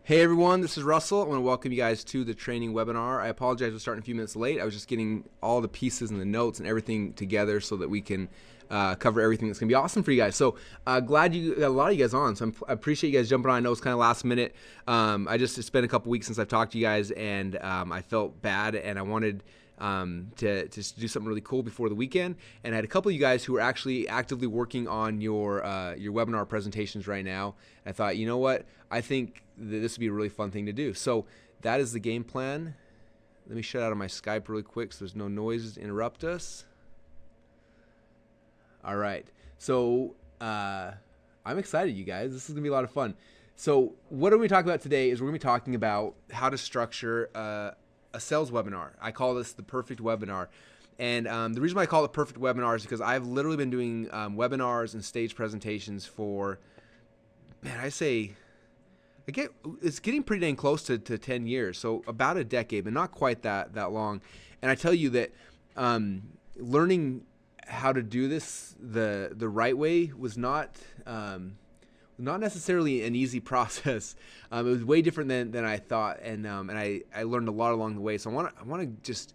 Hey everyone, this is Russell. I want to welcome you guys to the training webinar. I apologize for starting a few minutes late. I was just getting all the pieces and the notes and everything together so that we can cover everything that's going to be awesome for you guys. So glad you got a lot of you guys on. So I appreciate you guys jumping on. I know it's kind of last minute. It's been a couple weeks since I've talked to you guys, and I felt bad, and I wanted to do something really cool before the weekend. And I had a couple of you guys who are actually actively working on your webinar presentations right now. And I thought, you know what? I think that this would be a really fun thing to do. So that is the game plan. Let me shut out of my Skype really quick so there's no noises to interrupt us. All right. So I'm excited, you guys. This is going to be a lot of fun. So what are we talking about today is we're going to be talking about how to structure a sales webinar. I call this the perfect webinar. And the reason why I call it perfect webinar is because I've literally been doing webinars and stage presentations for, it's getting pretty dang close to 10 years. So about a decade, but not quite that long. And I tell you that learning how to do this the right way was not necessarily an easy process. It was way different than I thought, and I learned a lot along the way. So I want to just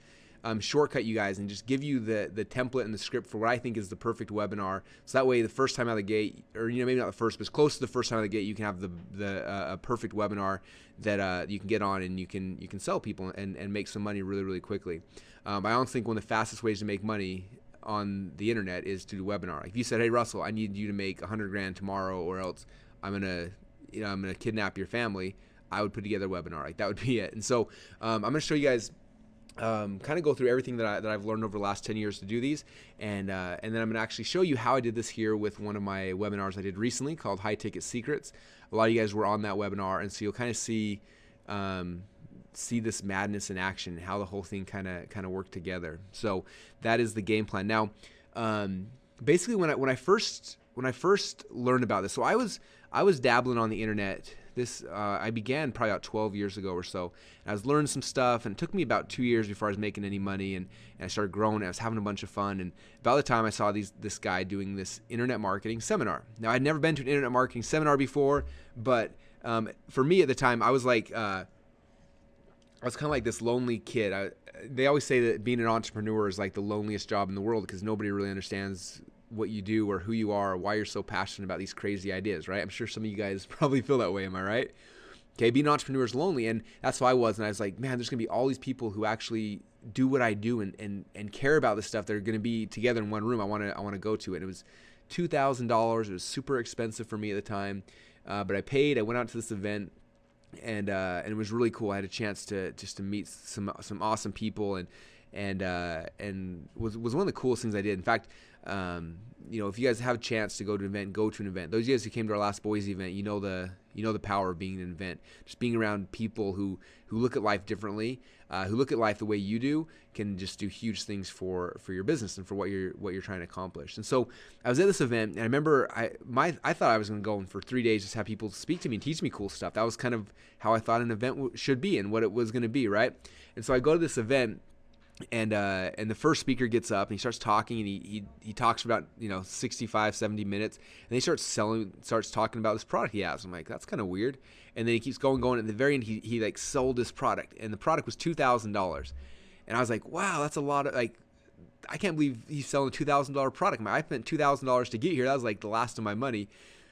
shortcut you guys and just give you the template and the script for what I think is the perfect webinar. So that way, the first time out of the gate, or maybe not the first, but as close to the first time out of the gate, you can have a perfect webinar that you can get on and you can sell people and make some money really, really quickly. I honestly think one of the fastest ways to make money on the internet is to do a webinar. If you said, "Hey Russell, I need you to make 100 grand tomorrow, or else I'm gonna kidnap your family," I would put together a webinar. Like, that would be it. And so I'm gonna show you guys. Kind of go through everything that I've learned over the last 10 years to do these, and then I'm going to actually show you how I did this here with one of my webinars I did recently called High Ticket Secrets. A lot of you guys were on that webinar, and so you'll kind of see this madness in action, how the whole thing kind of worked together. So that is the game plan. Now, basically, when I first learned about this, so I was dabbling on the internet. I began probably about 12 years ago or so. And I was learning some stuff, and it took me about 2 years before I was making any money, and I started growing, and I was having a bunch of fun. And about the time I saw this guy doing this internet marketing seminar. Now, I'd never been to an internet marketing seminar before, but for me at the time, I was like, I was kind of like this lonely kid. They always say that being an entrepreneur is like the loneliest job in the world because nobody really understands what you do or who you are or why you're so passionate about these crazy ideas, right? I'm sure some of you guys probably feel that way. Am I right? Okay, being an entrepreneur is lonely, and that's how I was. And I was like, man, there's gonna be all these people who actually do what I do and care about this stuff. They're gonna be together in one room. I wanna go to it. And it was $2,000. It was super expensive for me at the time, but I paid. I went out to this event, and it was really cool. I had a chance to meet some awesome people, and was one of the coolest things I did. In fact, if you guys have a chance to go to an event, go to an event. Those of you guys who came to our last Boise event, you know the power of being in an event. Just being around people who look at life differently, who look at life the way you do, can just do huge things for your business and for what you're trying to accomplish. And so I was at this event, and I remember I thought I was going to go and for 3 days just have people speak to me and teach me cool stuff. That was kind of how I thought an event should be and what it was going to be, right? And so I go to this event. And the first speaker gets up and he starts talking, and he talks for about 65, 70 minutes, and he starts talking about this product he has. I'm like, that's kind of weird. And then he keeps going. At the very end, he like sold this product, and the product was $2,000. And I was like, wow, that's a lot of, like, I can't believe he's selling a $2,000 product. I spent $2,000 to get here. That was like the last of my money.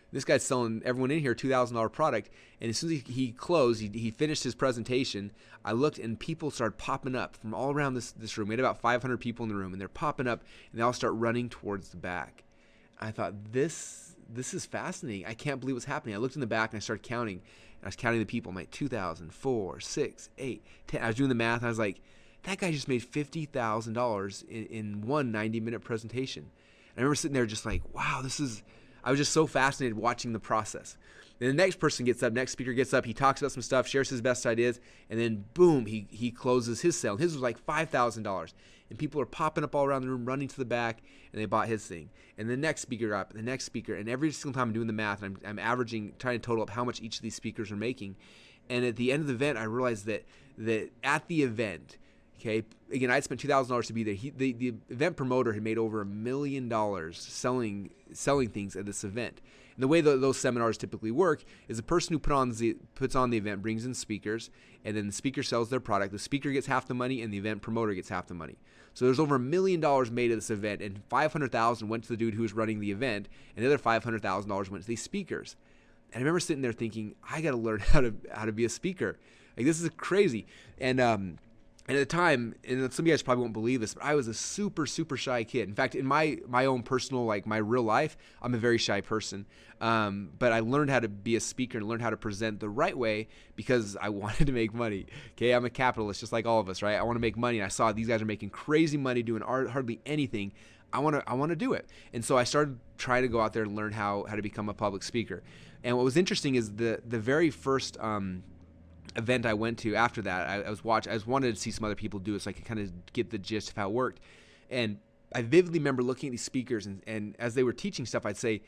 This guy's selling everyone in here a $2,000 product. And as soon as he closed, he finished his presentation, I looked, and people started popping up from all around this room. We had about 500 people in the room, and they're popping up, and they all start running towards the back. I thought, this is fascinating. I can't believe what's happening. I looked in the back, and I started counting. And I was counting the people. I'm like, 2,000, 4, 6, 8, 10. I was doing the math, and I was like, that guy just made $50,000 in one 90-minute presentation. And I remember sitting there just like, wow, I was just so fascinated watching the process. Then the next speaker gets up, he talks about some stuff, shares his best ideas, and then boom, he closes his sale. His was like $5,000. And people are popping up all around the room, running to the back, and they bought his thing. And the next speaker up, the next speaker, and every single time I'm doing the math, and I'm averaging, trying to total up how much each of these speakers are making. And at the end of the event, I realized that at the event, okay, again, I'd spent $2,000 to be there. The event promoter had made over $1 million selling things at this event. And the way those seminars typically work is the person who puts on the event brings in speakers, and then the speaker sells their product. The speaker gets half the money, and the event promoter gets half the money. So there's over $1 million made of this event, and $500,000 went to the dude who was running the event, and the other $500,000 went to these speakers. And I remember sitting there thinking, I got to learn how to be a speaker. Like, this is crazy. And at the time, and some of you guys probably won't believe this, but I was a super, super shy kid. In fact, in my own personal, like my real life, I'm a very shy person. But I learned how to be a speaker and learned how to present the right way because I wanted to make money. Okay, I'm a capitalist, just like all of us, right? I want to make money, and I saw these guys are making crazy money doing hardly anything. I want to do it. And so I started trying to go out there and learn how to become a public speaker. And what was interesting is the very first event I went to after that, I wanted to see some other people do it so I could kind of get the gist of how it worked. And I vividly remember looking at these speakers, and as they were teaching stuff, I'd say,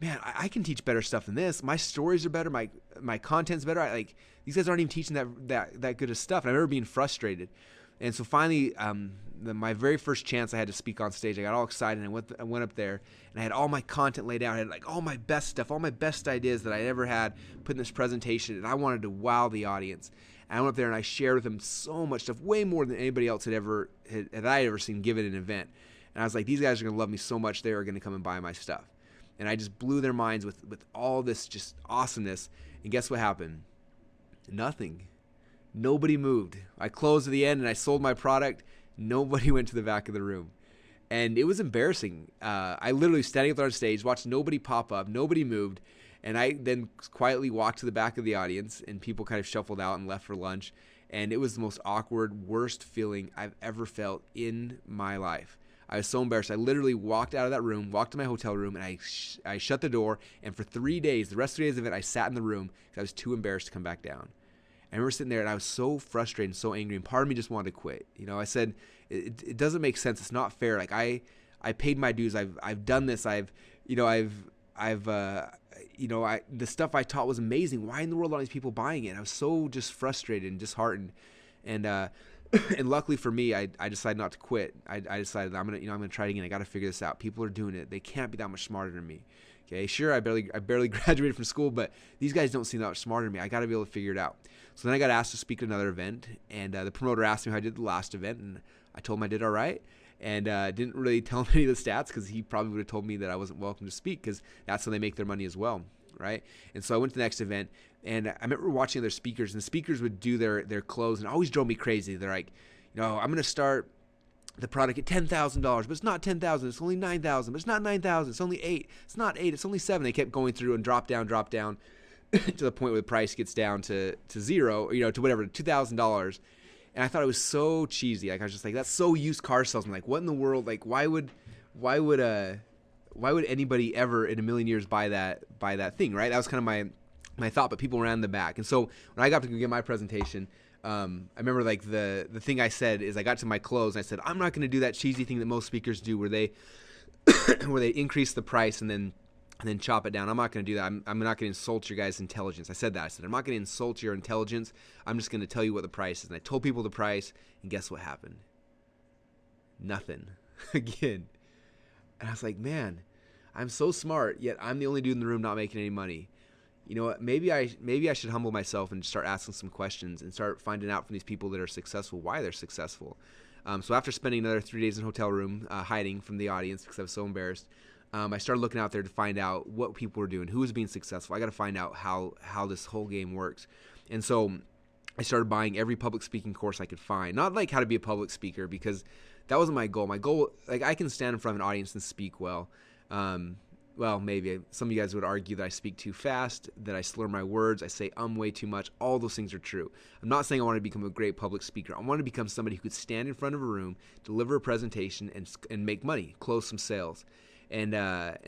man, I can teach better stuff than this. My stories are better. My content's better. These guys aren't even teaching that good of stuff. And I remember being frustrated. And so finally, my very first chance I had to speak on stage, I got all excited, and I went up there, and I had all my content laid out. I had like all my best stuff, all my best ideas that I ever had put in this presentation, and I wanted to wow the audience. And I went up there and I shared with them so much stuff, way more than anybody else had I ever seen given an event. And I was like, these guys are going to love me so much, they are going to come and buy my stuff. And I just blew their minds with all this just awesomeness. And guess what happened? Nothing. Nobody moved. I closed at the end and I sold my product. Nobody went to the back of the room. And it was embarrassing. I literally standing up there on stage, watched nobody pop up, nobody moved. And I then quietly walked to the back of the audience, and people kind of shuffled out and left for lunch. And it was the most awkward, worst feeling I've ever felt in my life. I was so embarrassed. I literally walked out of that room, walked to my hotel room, and I shut the door. And for 3 days, the rest of the days of it, I sat in the room because I was too embarrassed to come back down. I remember sitting there, and I was so frustrated and so angry, and part of me just wanted to quit. I said, it doesn't make sense. It's not fair. Like I paid my dues. I've done this. The stuff I taught was amazing. Why in the world are all these people buying it? And I was so just frustrated and disheartened. And and luckily for me, I decided not to quit. I decided I'm gonna try it again. I got to figure this out. People are doing it. They can't be that much smarter than me. Okay, sure, I barely graduated from school, but these guys don't seem that much smarter than me. I got to be able to figure it out. So then I got asked to speak at another event, and the promoter asked me how I did the last event, and I told him I did all right, and didn't really tell him any of the stats because he probably would have told me that I wasn't welcome to speak because that's how they make their money as well, right? And so I went to the next event, and I remember watching other speakers, and the speakers would do their close, and it always drove me crazy. They're like, I'm going to start the product at $10,000, but it's not $10,000. It's only $9,000, but it's not $9,000. It's only $8,000. It's not $8,000. It's only $7,000. They kept going through and drop down to the point where the price gets down to zero, to whatever, $2,000. And I thought it was so cheesy. Like I was just like, that's so used car salesman. Like, what in the world? Like, why would anybody ever in a million years buy that thing, right? That was kind of my thought. But people ran in the back, and so when I got to give my presentation. I remember like the thing I said is I got to my close and I said, I'm not going to do that cheesy thing that most speakers do where they increase the price and then chop it down. I'm not going to do that. I'm not going to insult your guys' intelligence. I said that. I said, I'm not going to insult your intelligence. I'm just going to tell you what the price is. And I told people the price, and guess what happened? Nothing. Again. And I was like, man, I'm so smart, yet I'm the only dude in the room not making any money. You know what, maybe I should humble myself and start asking some questions and start finding out from these people that are successful why they're successful. So after spending another 3 days in a hotel room hiding from the audience because I was so embarrassed, I started looking out there to find out what people were doing, who was being successful. I got to find out how this whole game works. And so I started buying every public speaking course I could find. Not like how to be a public speaker because that wasn't my goal. My goal, like I can stand in front of an audience and speak well. Well, maybe. Some of you guys would argue that I speak too fast, that I slur my words, I say way too much. All those things are true. I'm not saying I want to become a great public speaker. I want to become somebody who could stand in front of a room, deliver a presentation, and make money, close some sales. And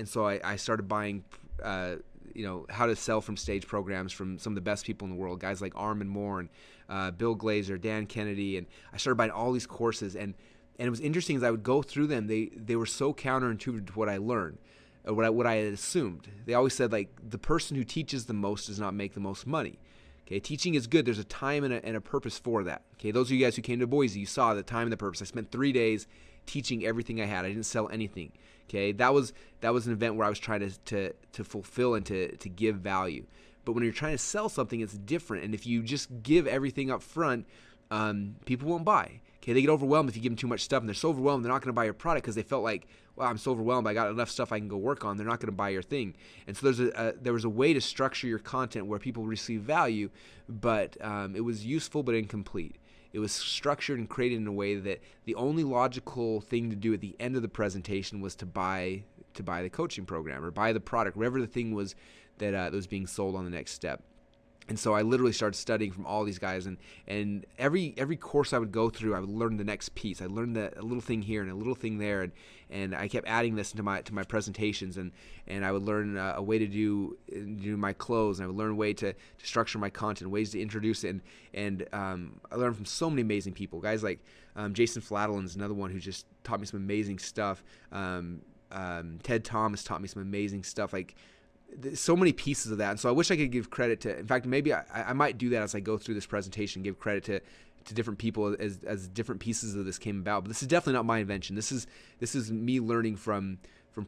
so I started buying, how to sell from stage programs from some of the best people in the world, guys like Armin Moore and Bill Glazer, Dan Kennedy. And I started buying all these courses. And it was interesting as I would go through them, they were so counterintuitive to what I learned. What I had assumed. They always said, like, the person who teaches the most does not make the most money. Okay, teaching is good. There's a time and a purpose for that. Okay, those of you guys who came to Boise, you saw the time and the purpose. I spent 3 days teaching everything I had. I didn't sell anything. Okay, that was an event where I was trying to fulfill and to give value. But when you're trying to sell something, it's different. And if you just give everything up front, people won't buy. Okay, they get overwhelmed if you give them too much stuff, and they're so overwhelmed they're not going to buy your product because they felt like, well, I'm so overwhelmed, I got enough stuff I can go work on. They're not going to buy your thing. And so there was a way to structure your content where people receive value, but it was useful but incomplete. It was structured and created in a way that the only logical thing to do at the end of the presentation was to buy the coaching program or buy the product, whatever the thing was that was being sold on the next step. And so I literally started studying from all these guys, and every course I would go through, I would learn the next piece. I learned a little thing here and a little thing there, and I kept adding this to my presentations, and I would learn a way to do my close, and I would learn a way to structure my content, ways to introduce it, and I learned from so many amazing people, guys like Jason Flatilin's another one who just taught me some amazing stuff. Ted Thomas taught me some amazing stuff, like so many pieces of that. And so I wish I could give credit to, in fact, maybe I might do that as I go through this presentation, give credit to different people as different pieces of this came about. But this is definitely not my invention. This is me learning from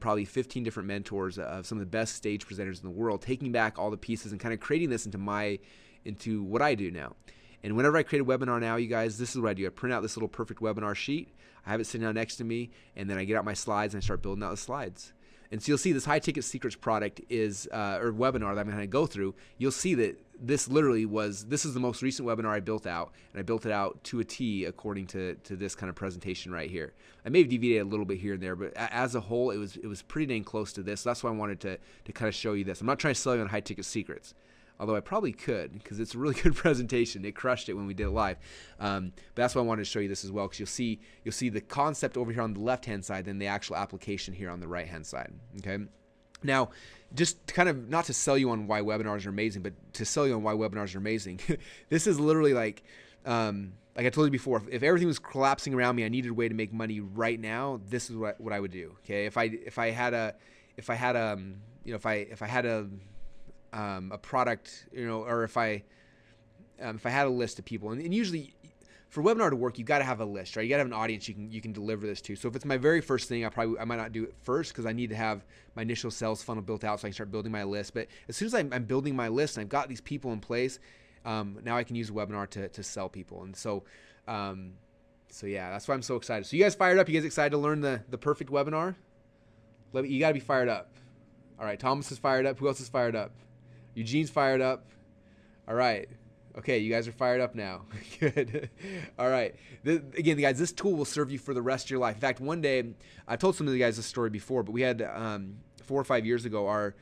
probably 15 different mentors of some of the best stage presenters in the world, taking back all the pieces and kind of creating this into what I do now. And whenever I create a webinar now, you guys, this is what I do. I print out this little perfect webinar sheet. I have it sitting down next to me, and then I get out my slides and I start building out the slides. And so you'll see this high ticket secrets product is, or webinar that I'm going to go through. You'll see that this is the most recent webinar I built out, and I built it out to a T according to this kind of presentation right here. I may have deviated a little bit here and there, but as a whole, it was pretty dang close to this. So that's why I wanted to kind of show you this. I'm not trying to sell you on high ticket secrets, although I probably could because it's a really good presentation. It crushed it when we did it live. But that's why I wanted to show you this as well, because you'll see the concept over here on the left-hand side, then the actual application here on the right-hand side. Okay. Now, just kind of not to sell you on why webinars are amazing, but to sell you on why webinars are amazing. This is literally like I told you before, if everything was collapsing around me, I needed a way to make money right now. This is what I would do. Okay. If I had a product, or if I had a list of people, and usually for a webinar to work, you got to have a list, right? You got to have an audience you can deliver this to. So if it's my very first thing, I might not do it first because I need to have my initial sales funnel built out so I can start building my list. But as soon as I'm building my list and I've got these people in place, now I can use a webinar to sell people. And so yeah, that's why I'm so excited. So you guys fired up? You guys excited to learn the perfect webinar? You got to be fired up. All right, Thomas is fired up. Who else is fired up? Eugene's fired up. All right. Okay, you guys are fired up now. Good. All right. Again, guys, this tool will serve you for the rest of your life. In fact, one day, I've told some of you guys this story before, but we had 4 or 5 years ago,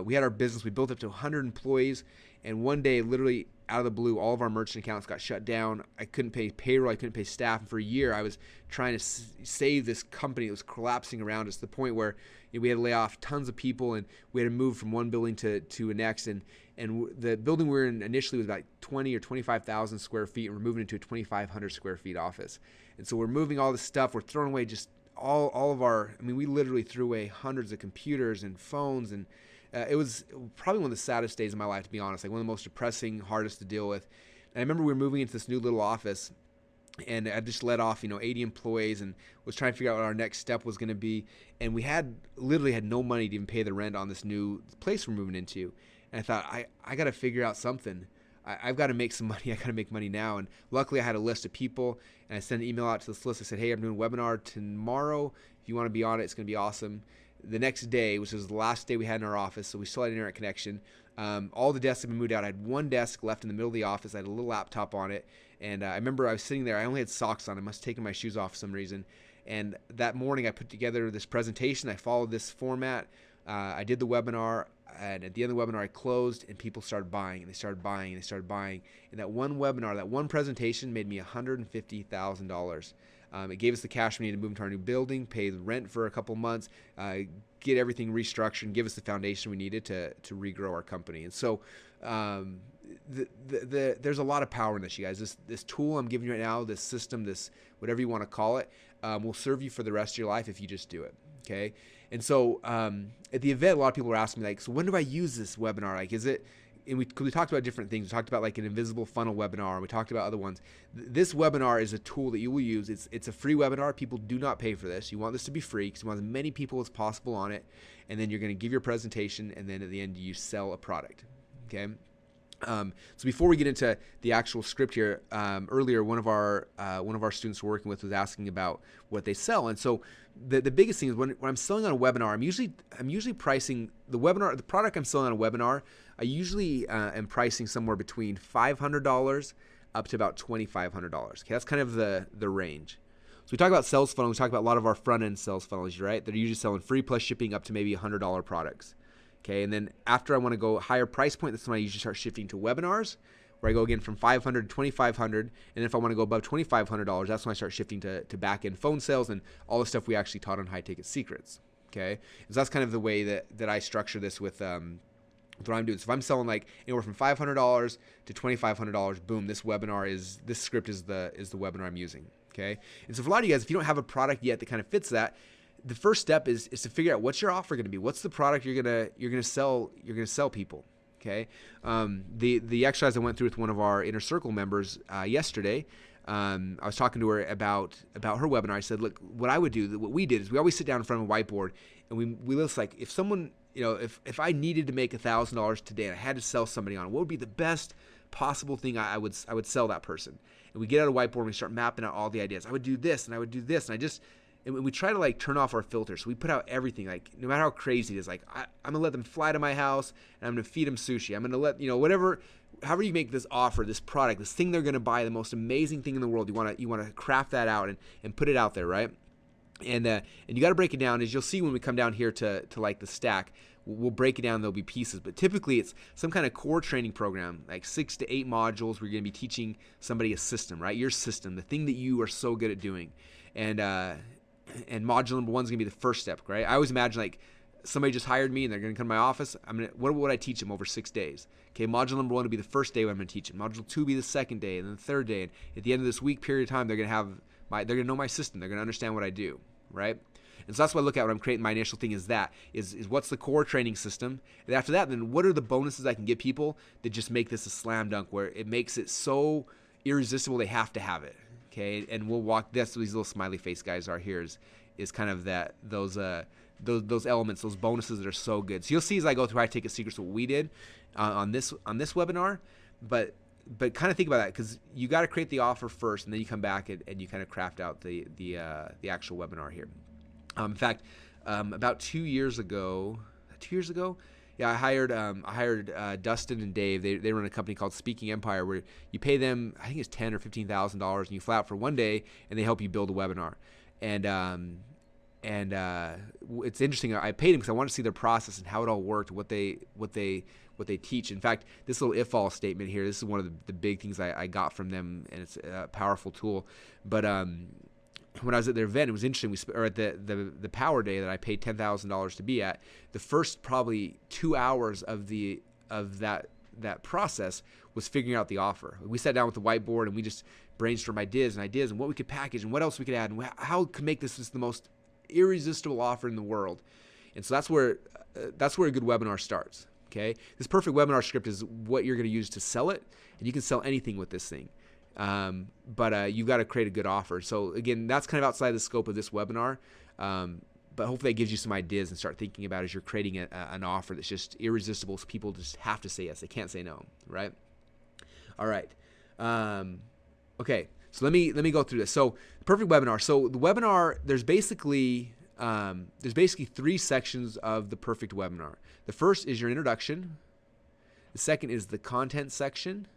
we had our business. We built up to 100 employees, and one day, literally out of the blue, all of our merchant accounts got shut down. I couldn't pay payroll. I couldn't pay staff. And for a year, I was trying to save this company that was collapsing around us to the point where we had to lay off tons of people, and we had to move from one building to a next. And the building we were in initially was about 20 or 25,000 square feet, and we're moving into a 2,500 square feet office. And so we're moving all this stuff. We're throwing away just all of our, we literally threw away hundreds of computers and phones, and it was probably one of the saddest days of my life, to be honest, like one of the most depressing, hardest to deal with. And I remember we were moving into this new little office, and I just let off, 80 employees, and was trying to figure out what our next step was going to be. And we literally had no money to even pay the rent on this new place we're moving into. And I thought, I got to figure out something. I've got to make some money. I got to make money now. And luckily I had a list of people, and I sent an email out to this list. I said, hey, I'm doing a webinar tomorrow. If you want to be on it, it's going to be awesome. The next day, which was the last day we had in our office, so we still had internet connection. All the desks had been moved out. I had one desk left in the middle of the office. I had a little laptop on it. And I remember I was sitting there. I only had socks on. I must have taken my shoes off for some reason. And that morning, I put together this presentation. I followed this format. I did the webinar. And at the end of the webinar, I closed, and people started buying, and they started buying, and they started buying. And that one webinar, that one presentation made me $150,000. It gave us the cash we needed to move into our new building, pay the rent for a couple months, get everything restructured, and give us the foundation we needed to regrow our company. And so there's a lot of power in this, you guys. This tool I'm giving you right now, this system, this whatever you want to call it, will serve you for the rest of your life if you just do it. Okay. And so at the event, a lot of people were asking me, like, so when do I use this webinar? Like, is it we talked about different things. We talked about like an invisible funnel webinar. We talked about other ones. This webinar is a tool that you will use. It's a free webinar. People do not pay for this. You want this to be free because you want as many people as possible on it. And then you're going to give your presentation, and then at the end you sell a product. Okay. So before we get into the actual script here, earlier one of our students we're working with was asking about what they sell, and so the biggest thing is when I'm selling on a webinar, I'm usually pricing the product I'm selling on a webinar. I usually am pricing somewhere between $500 up to about $2,500. Okay, that's kind of the range. So we talk about sales funnels. We talk about a lot of our front end sales funnels, right? They're usually selling free plus shipping up to maybe $100 products. Okay, and then after I want to go higher price point, that's when I usually start shifting to webinars, where I go again from $500 to $2,500, and then if I want to go above $2,500, that's when I start shifting to back-end phone sales and all the stuff we actually taught on High Ticket Secrets. Okay, so that's kind of the way that I structure this with what I'm doing. So if I'm selling like anywhere from $500 to $2,500, boom, this script is the webinar I'm using. Okay, and so for a lot of you guys, if you don't have a product yet that kind of fits that, the first step is to figure out what's your offer going to be. What's the product you're gonna sell people? Okay. The exercise I went through with one of our Inner Circle members yesterday. I was talking to her about her webinar. I said, look, what I would do, what we did is we always sit down in front of a whiteboard and we list like if someone, if I needed to make $1,000 today and I had to sell somebody on it, what would be the best possible thing I would sell that person? And we get out a whiteboard and we start mapping out all the ideas. I would do this and I would do this, and we try to like turn off our filter. So we put out everything, like no matter how crazy it is, like I'm gonna let them fly to my house and I'm gonna feed them sushi. I'm gonna let, however you make this offer, this product, this thing they're gonna buy, the most amazing thing in the world, you wanna craft that out and put it out there, right? And you got to break it down. As you'll see when we come down here to like the stack, we'll break it down. There'll be pieces, but typically it's some kind of core training program, like 6 to 8 modules. We're going to be teaching somebody a system, right? Your system, the thing that you are so good at doing, and module number 1 is going to be the first step, right? I always imagine like somebody just hired me and they're going to come to my office. What would I teach them over 6 days? Okay, module number 1 will be the first day when I'm going to teach them. Module 2 will be the second day, and then the third day. And at the end of this week period of time, they're going to know my system. They're going to understand what I do, right? And so that's what I look at when I'm creating my initial thing is what's the core training system? And after that, then what are the bonuses I can give people that just make this a slam dunk where it makes it so irresistible they have to have it, okay? And we'll walk, that's what these little smiley face guys are here is kind of those elements, those bonuses that are so good. So you'll see as I go through High Ticket Secrets what we did on this webinar, but kind of think about that because you got to create the offer first, and then you come back and you kind of craft out the actual webinar here. In fact, about 2 years ago, yeah, I hired Dustin and Dave. They run a company called Speaking Empire, where you pay them, I think it's $10,000 or $15,000, and you fly out for one day, and they help you build a webinar. And it's interesting. I paid them because I wanted to see their process and how it all worked, what they teach. In fact, this little if-all statement here, this is one of the big things I got from them, and it's a powerful tool. But when I was at their event, it was interesting. Or at the Power Day that I paid $10,000 to be at, the first probably 2 hours of that process was figuring out the offer. We sat down with the whiteboard and we just brainstormed ideas and what we could package and what else we could add and how could make this the most irresistible offer in the world. And so that's where a good webinar starts. Okay, this perfect webinar script is what you're going to use to sell it, and you can sell anything with this thing. But you've got to create a good offer. So again, that's kind of outside the scope of this webinar. But hopefully that gives you some ideas and start thinking about as you're creating an offer that's just irresistible. So people just have to say yes. They can't say no, right? All right. Okay. So let me go through this. So perfect webinar. So the webinar, there's basically 3 sections of the perfect webinar. The first is your introduction. The second is the content section.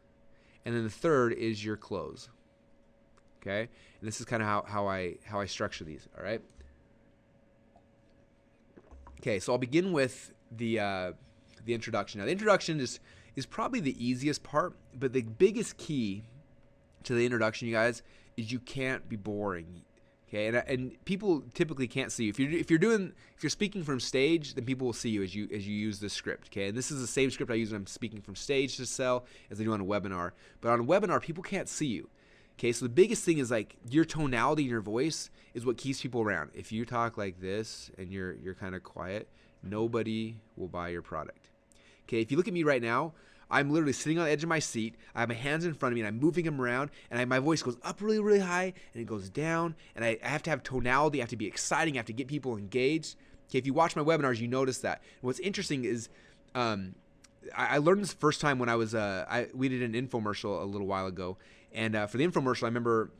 And then the third is your close. Okay? And this is kind of how I structure these, all right? Okay, so I'll begin with the introduction. Now, the introduction is probably the easiest part, but the biggest key to the introduction, you guys, is you can't be boring. Okay, and people typically can't see you. If you're speaking from stage, then people will see you as you use this script. Okay, and this is the same script I use when I'm speaking from stage to sell as I do on a webinar. But on a webinar, people can't see you. Okay, so the biggest thing is like your tonality and your voice is what keeps people around. If you talk like this and you're kind of quiet, nobody will buy your product. Okay, if you look at me right now, I'm literally sitting on the edge of my seat. I have my hands in front of me, and I'm moving them around, and my voice goes up really, really high, and it goes down, and I have to have tonality. I have to be exciting. I have to get people engaged. Okay, if you watch my webinars, you notice that. And what's interesting is I learned this first time when we did an infomercial a little while ago, and for the infomercial, I remember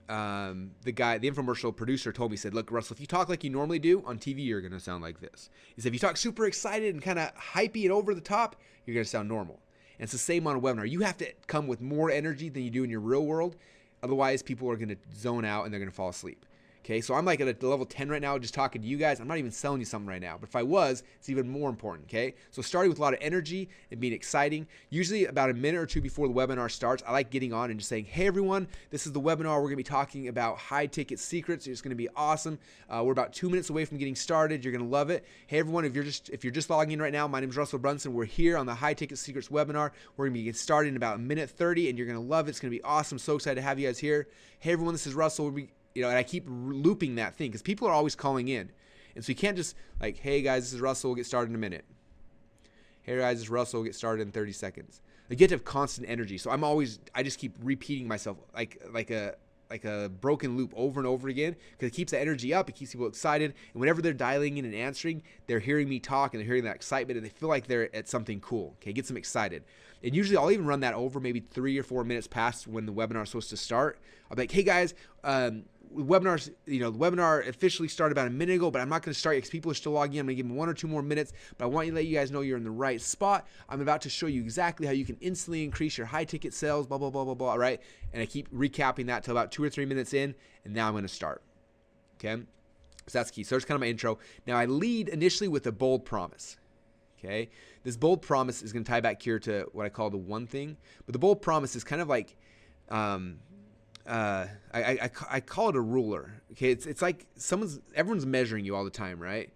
the infomercial producer told me, he said, look, Russell, if you talk like you normally do on TV, you're going to sound like this. He said, if you talk super excited and kind of hypey and over the top, you're going to sound normal. And it's the same on a webinar. You have to come with more energy than you do in your real world. Otherwise, people are going to zone out and they're going to fall asleep. Okay, so I'm like at a level 10 right now, just talking to you guys. I'm not even selling you something right now, but if I was, it's even more important, okay? So starting with a lot of energy and being exciting. Usually about a minute or two before the webinar starts, I like getting on and just saying, hey everyone, this is the webinar. We're gonna be talking about high ticket secrets. It's gonna be awesome. We're about 2 minutes away from getting started. You're gonna love it. Hey everyone, if you're just logging in right now, my name is Russell Brunson. We're here on the high ticket secrets webinar. We're gonna be getting started in about a minute 30 and you're gonna love it. It's gonna be awesome. So excited to have you guys here. Hey everyone, this is Russell. And I keep looping that thing because people are always calling in. And so you can't just like, hey guys, this is Russell, we'll get started in a minute. Hey guys, this is Russell, we'll get started in 30 seconds. You get to have constant energy. So I just keep repeating myself like a broken loop over and over again because it keeps the energy up. It keeps people excited. And whenever they're dialing in and answering, they're hearing me talk and they're hearing that excitement and they feel like they're at something cool. Okay, gets them excited. And usually I'll even run that over maybe 3 or 4 minutes past when the webinar is supposed to start. I'll be like, hey guys, the webinar officially started about a minute ago, but I'm not going to start yet because people are still logging in. I'm going to give them 1 or 2 more minutes, but I want to let you guys know you're in the right spot. I'm about to show you exactly how you can instantly increase your high ticket sales, blah, blah, blah, blah, blah, right? And I keep recapping that till about 2 or 3 minutes in, and now I'm going to start, okay? So that's key. So that's kind of my intro. Now I lead initially with a bold promise, okay? This bold promise is going to tie back here to what I call the one thing, but the bold promise is kind of like, I call it a ruler. Okay, it's like everyone's measuring you all the time, right?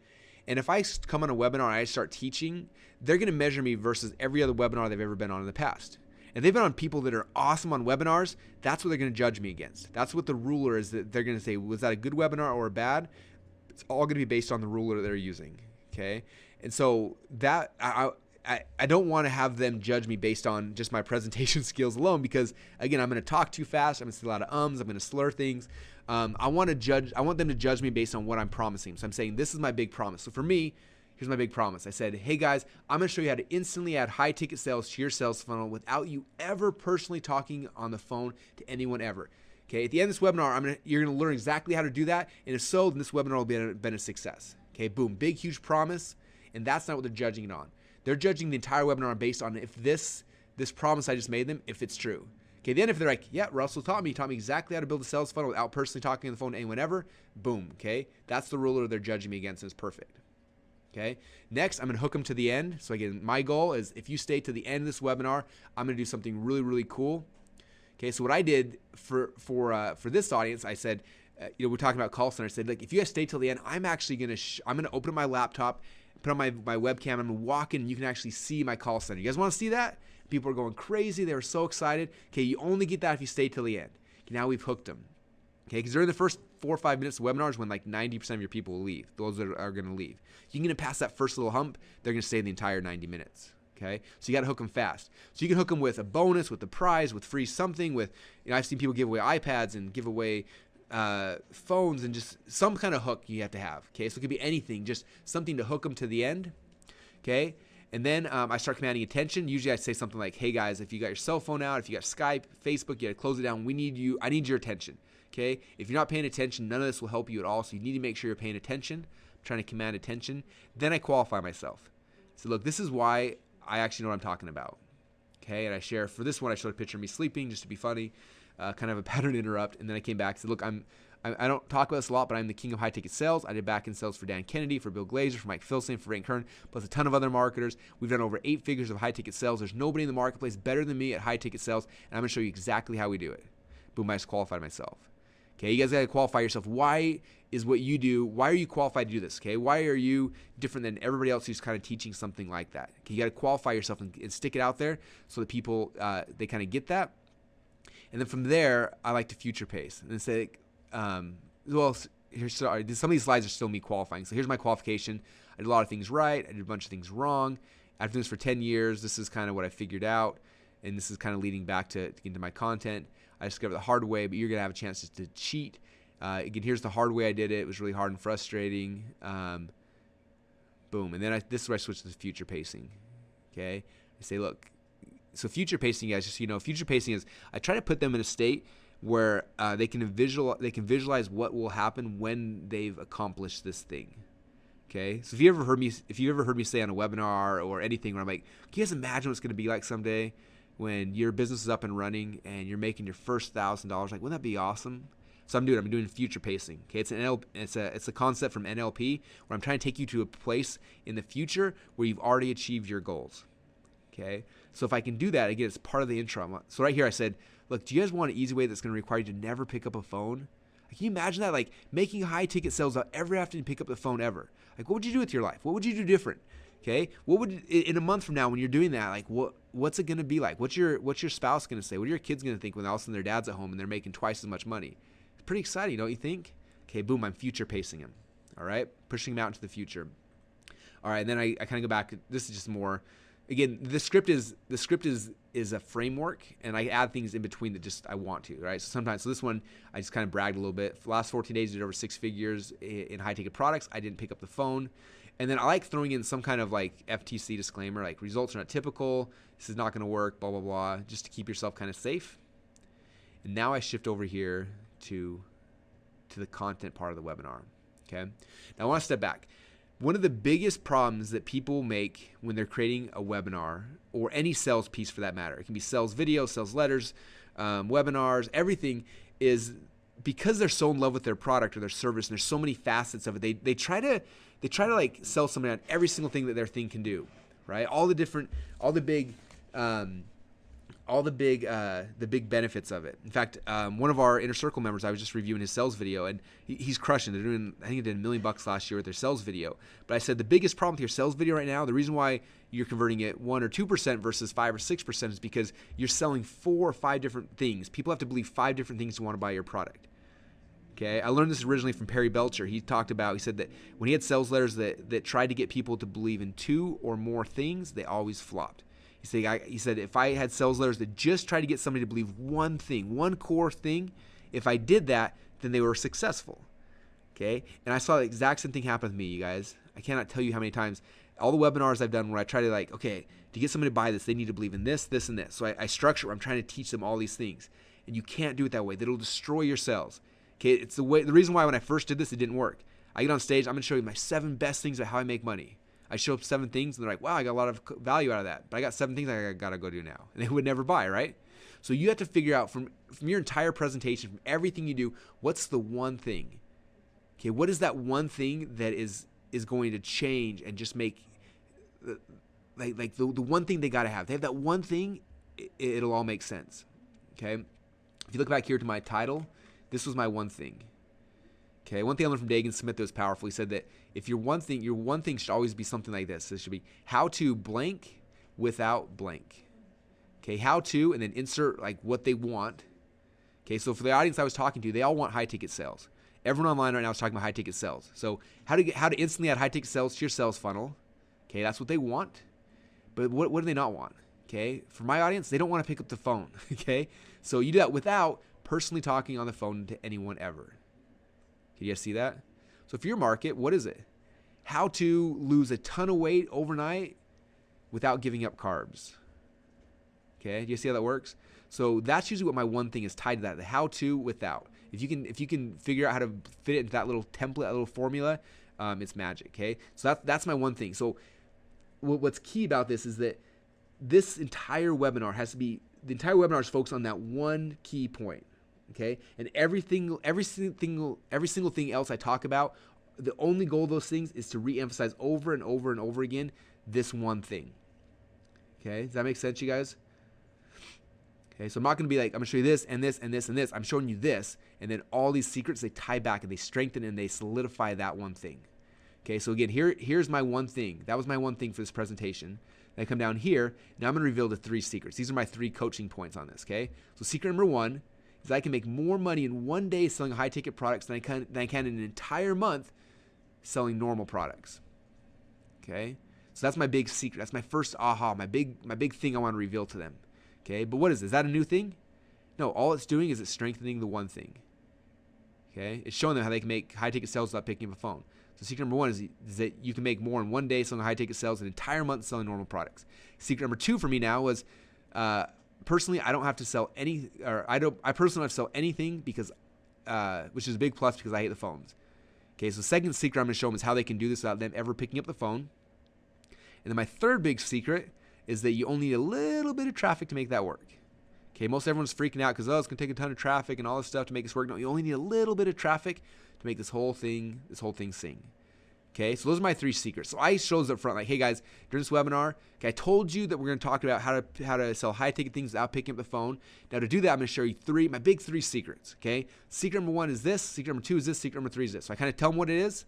And if I come on a webinar and I start teaching, they're going to measure me versus every other webinar they've ever been on in the past. And they've been on people that are awesome on webinars. That's what they're going to judge me against. That's what the ruler is. That they're going to say, was that a good webinar or a bad? It's all going to be based on the ruler that they're using. Okay, and so that I don't want to have them judge me based on just my presentation skills alone because, again, I'm going to talk too fast. I'm going to say a lot of ums. I'm going to slur things. I want them to judge me based on what I'm promising. So I'm saying this is my big promise. So for me, here's my big promise. I said, hey guys, I'm going to show you how to instantly add high ticket sales to your sales funnel without you ever personally talking on the phone to anyone ever. Okay, at the end of this webinar, you're going to learn exactly how to do that. And if so, then this webinar will be been a success. Okay, boom, big, huge promise. And that's not what they're judging it on. They're judging the entire webinar based on if this promise I just made them, if it's true. Okay, then if they're like, yeah, Russell taught me exactly how to build a sales funnel without personally talking on the phone to anyone ever, boom, okay? That's the ruler they're judging me against and it's perfect. Okay, next I'm going to hook them to the end. So again, my goal is if you stay to the end of this webinar, I'm going to do something really, really cool. Okay, so what I did for this audience, I said, we're talking about call center. I said, like, if you guys stay till the end, I'm actually going to I'm going to open up my laptop, put on my webcam, I'm going to walk in and you can actually see my call center. You guys want to see that? People are going crazy. They were so excited. Okay, you only get that if you stay till the end. Okay, now we've hooked them. Okay, because during the first 4 or 5 minutes of webinars when like 90% of your people will leave, those that are going to leave. You can get past that first little hump, they're going to stay the entire 90 minutes. Okay, so you got to hook them fast. So you can hook them with a bonus, with the prize, with free something, with, I've seen people give away iPads and give away phones and just some kind of hook you have to have. Okay, so it could be anything, just something to hook them to the end. Okay, and then I start commanding attention. Usually I say something like, hey guys, if you got your cell phone out, if you got Skype, Facebook, you got to close it down. I need your attention. Okay, if you're not paying attention, none of this will help you at all. So you need to make sure you're paying attention. I'm trying to command attention. Then I qualify myself. So look, this is why I actually know what I'm talking about. Okay, and I share, for this one, I showed a picture of me sleeping just to be funny, kind of a pattern interrupt. And then I came back and said, look, I don't talk about this a lot, but I'm the king of high ticket sales. I did back-end sales for Dan Kennedy, for Bill Glazer, for Mike Filson, for Ray Kern, plus a ton of other marketers. We've done over 8 figures of high ticket sales. There's nobody in the marketplace better than me at high ticket sales, and I'm going to show you exactly how we do it. Boom, I just qualified myself. Okay, you guys got to qualify yourself. Why is what you do, why are you qualified to do this? Okay, why are you different than everybody else who's kind of teaching something like that? Okay, you got to qualify yourself and stick it out there so that people, they kind of get that. And then from there, I like to future pace and say, well, some of these slides are still me qualifying. So here's my qualification. I did a lot of things right. I did a bunch of things wrong. after this for 10 years, this is kind of what I figured out, and this is kind of leading back to into my content. I discovered the hard way, but you're going to have a chance to cheat. Again, here's the hard way I did it. It was really hard and frustrating. Boom. And then this is where I switched to future pacing. Okay. I say, look, so future pacing, guys, just so you know, future pacing is I try to put them in a state where they can visualize what will happen when they've accomplished this thing. Okay. So if you ever heard me say on a webinar or anything where I'm like, can you guys imagine what it's going to be like someday when your business is up and running and you're making your first $1,000? Like, wouldn't that be awesome? So I'm doing future pacing. Okay, it's a concept from NLP where I'm trying to take you to a place in the future where you've already achieved your goals. Okay, so if I can do that, again, it's part of the intro. So right here I said, look, do you guys want an easy way that's going to require you to never pick up a phone? Like, can you imagine that? Like making high ticket sales out every after you pick up the phone ever. Like, what would you do with your life? What would you do different? Okay, what would in a month from now when you're doing that, like what's it going to be like? What's your spouse going to say? What are your kids going to think when all of a sudden their dad's at home and they're making twice as much money? Pretty exciting, don't you think? Okay, boom, I'm future pacing him. All right, pushing him out into the future. All right, and then I kind of go back. This is just more. Again, the script is a framework, and I add things in between that just I want to. Right. So this one I just kind of bragged a little bit. For the last 14 days, I did over 6 figures in high ticket products. I didn't pick up the phone. And then I like throwing in some kind of like FTC disclaimer, like results are not typical. This is not going to work. Blah blah blah. Just to keep yourself kind of safe. And now I shift over here to the content part of the webinar. Okay. Now I want to step back. One of the biggest problems that people make when they're creating a webinar or any sales piece for that matter, it can be sales video, sales letters, webinars, everything, is because they're so in love with their product or their service and there's so many facets of it, they try to like sell somebody on every single thing that their thing can do, right? The big benefits of it. In fact, one of our Inner Circle members, I was just reviewing his sales video, and he's crushing. They're doing, I think they did $1 million last year with their sales video. But I said the biggest problem with your sales video right now, the reason why you're converting at 1 or 2% versus 5 or 6% is because you're selling 4 or 5 different things. People have to believe 5 different things to want to buy your product. Okay, I learned this originally from Perry Belcher. He said that when he had sales letters that tried to get people to believe in 2 or more things, they always flopped. He said, if I had sales letters that just tried to get somebody to believe one thing, one core thing, if I did that, then they were successful. Okay? And I saw the exact same thing happen with me, you guys. I cannot tell you how many times, all the webinars I've done where I try to like, okay, to get somebody to buy this, they need to believe in this, this, and this. So I structure where I'm trying to teach them all these things. And you can't do it that way. That'll destroy your sales. Okay? It's the reason why when I first did this, it didn't work. I get on stage, I'm going to show you my 7 best things about how I make money. I show up 7 things, and they're like, wow, I got a lot of value out of that. But I got 7 things I got to go do now. And they would never buy, right? So you have to figure out from your entire presentation, from everything you do, what's the one thing? Okay, what is that one thing that is going to change and just make, like the one thing they got to have. They have that one thing, it'll all make sense. Okay? If you look back here to my title, this was my one thing. Okay, one thing I learned from Dagan Smith that was powerful. He said that if your one thing should always be something like this. It should be how to blank without blank. Okay, how to, and then insert like what they want. Okay, so for the audience I was talking to, they all want high ticket sales. Everyone online right now is talking about high ticket sales. So how to instantly add high ticket sales to your sales funnel. Okay, that's what they want. But what do they not want? Okay, for my audience, they don't want to pick up the phone. Okay, so you do that without personally talking on the phone to anyone ever. Can you guys see that? So for your market, what is it? How to lose a ton of weight overnight without giving up carbs. Okay, do you see how that works? So that's usually what my one thing is tied to that, the how to without. If you can figure out how to fit it into that little template, that little formula, it's magic, okay? So that's my one thing. So what's key about this is that this entire webinar the entire webinar is focused on that one key point. Okay, and every single thing else I talk about, the only goal of those things is to re-emphasize over and over and over again this one thing. Okay, does that make sense, you guys? Okay, so I'm not going to be like, I'm going to show you this and this and this and this. I'm showing you this, and then all these secrets, they tie back and they strengthen and they solidify that one thing. Okay, so again, here's my one thing. That was my one thing for this presentation. Then I come down here. Now I'm going to reveal the 3 secrets. These are my 3 coaching points on this. Okay, so secret number 1 is I can make more money in one day selling high-ticket products than I can in an entire month selling normal products. Okay? So that's my big secret. That's my first aha, my big thing I want to reveal to them. Okay, but what is this? Is that a new thing? No, all it's doing is it's strengthening the one thing. Okay, it's showing them how they can make high-ticket sales without picking up a phone. So secret number one is that you can make more in one day selling high-ticket sales, an entire month selling normal products. Secret number two for me now was, personally, I don't have to sell any, or I personally don't have to sell anything because, which is a big plus because I hate the phones. Okay, so the second secret I'm going to show them is how they can do this without them ever picking up the phone. And then my third big secret is that you only need a little bit of traffic to make that work. Okay, most everyone's freaking out because, it's going to take a ton of traffic and all this stuff to make this work. No, you only need a little bit of traffic to make this whole thing sing. Okay, so those are my three secrets. So I show those up front, like, hey guys, during this webinar, okay, I told you that we're going to talk about how to sell high-ticket things without picking up the phone. Now to do that, I'm going to show you my big three secrets. Okay, secret number one is this. Secret number two is this. Secret number three is this. So I kind of tell them what it is.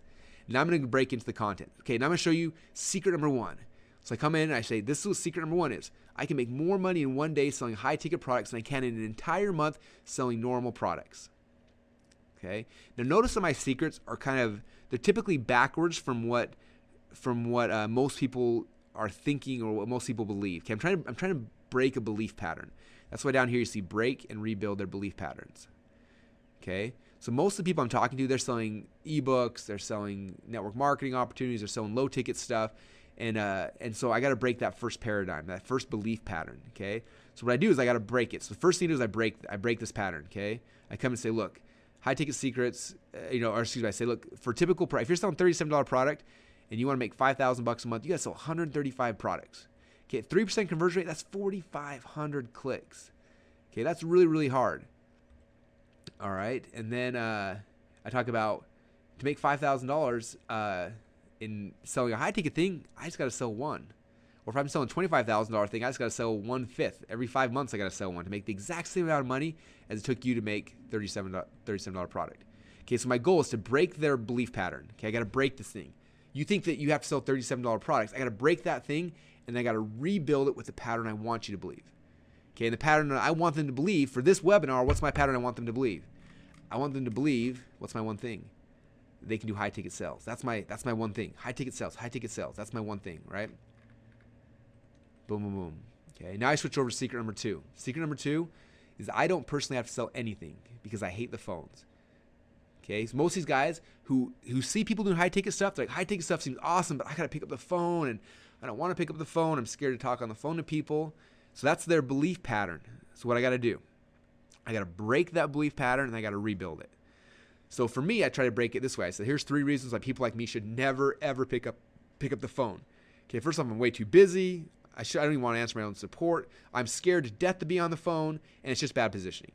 Now I'm going to break into the content. Okay, now I'm going to show you secret number one. So I come in and I say, this is what secret number one is. I can make more money in one day selling high-ticket products than I can in an entire month selling normal products. Okay. Now notice that my secrets are they're typically backwards from what most people are thinking or what most people believe. Okay, I'm trying to break a belief pattern. That's why down here you see break and rebuild their belief patterns. Okay. So most of the people I'm talking to, they're selling ebooks, they're selling network marketing opportunities, they're selling low-ticket stuff. And so I got to break that first paradigm, that first belief pattern, okay? So what I do is I got to break it. So the first thing to do is I break this pattern, okay? I come and say, look, high-ticket secrets, I say, look, for typical if you're selling $37 product and you want to make $5,000 a month, you got to sell 135 products. Okay, 3% conversion rate, that's 4,500 clicks. Okay, that's really, really hard. All right, and then I talk about to make $5,000 in selling a high-ticket thing, I just got to sell one. Or if I'm selling a $25,000 thing, I just got to sell 1/5. Every 5 months, I got to sell one to make the exact same amount of money as it took you to make $37 product. Okay, so my goal is to break their belief pattern. Okay, I got to break this thing. You think that you have to sell $37 products. I got to break that thing, and I got to rebuild it with the pattern I want you to believe. Okay, and the pattern that I want them to believe for this webinar, what's my pattern I want them to believe? I want them to believe, what's my one thing? They can do high-ticket sales. That's my one thing. High-ticket sales. That's my one thing, right? Boom, boom, boom. Okay, now I switch over to secret number two. Secret number two is I don't personally have to sell anything because I hate the phones. Okay, so most of these guys who see people doing high-ticket stuff, they're like, high-ticket stuff seems awesome, but I got to pick up the phone, and I don't want to pick up the phone. I'm scared to talk on the phone to people. So that's their belief pattern. So what I got to do, I got to break that belief pattern, and I got to rebuild it. So for me, I try to break it this way. I said, here's 3 reasons why people like me should never, ever pick up the phone. Okay, first off, I'm way too busy. I don't even want to answer my own support. I'm scared to death to be on the phone, and it's just bad positioning.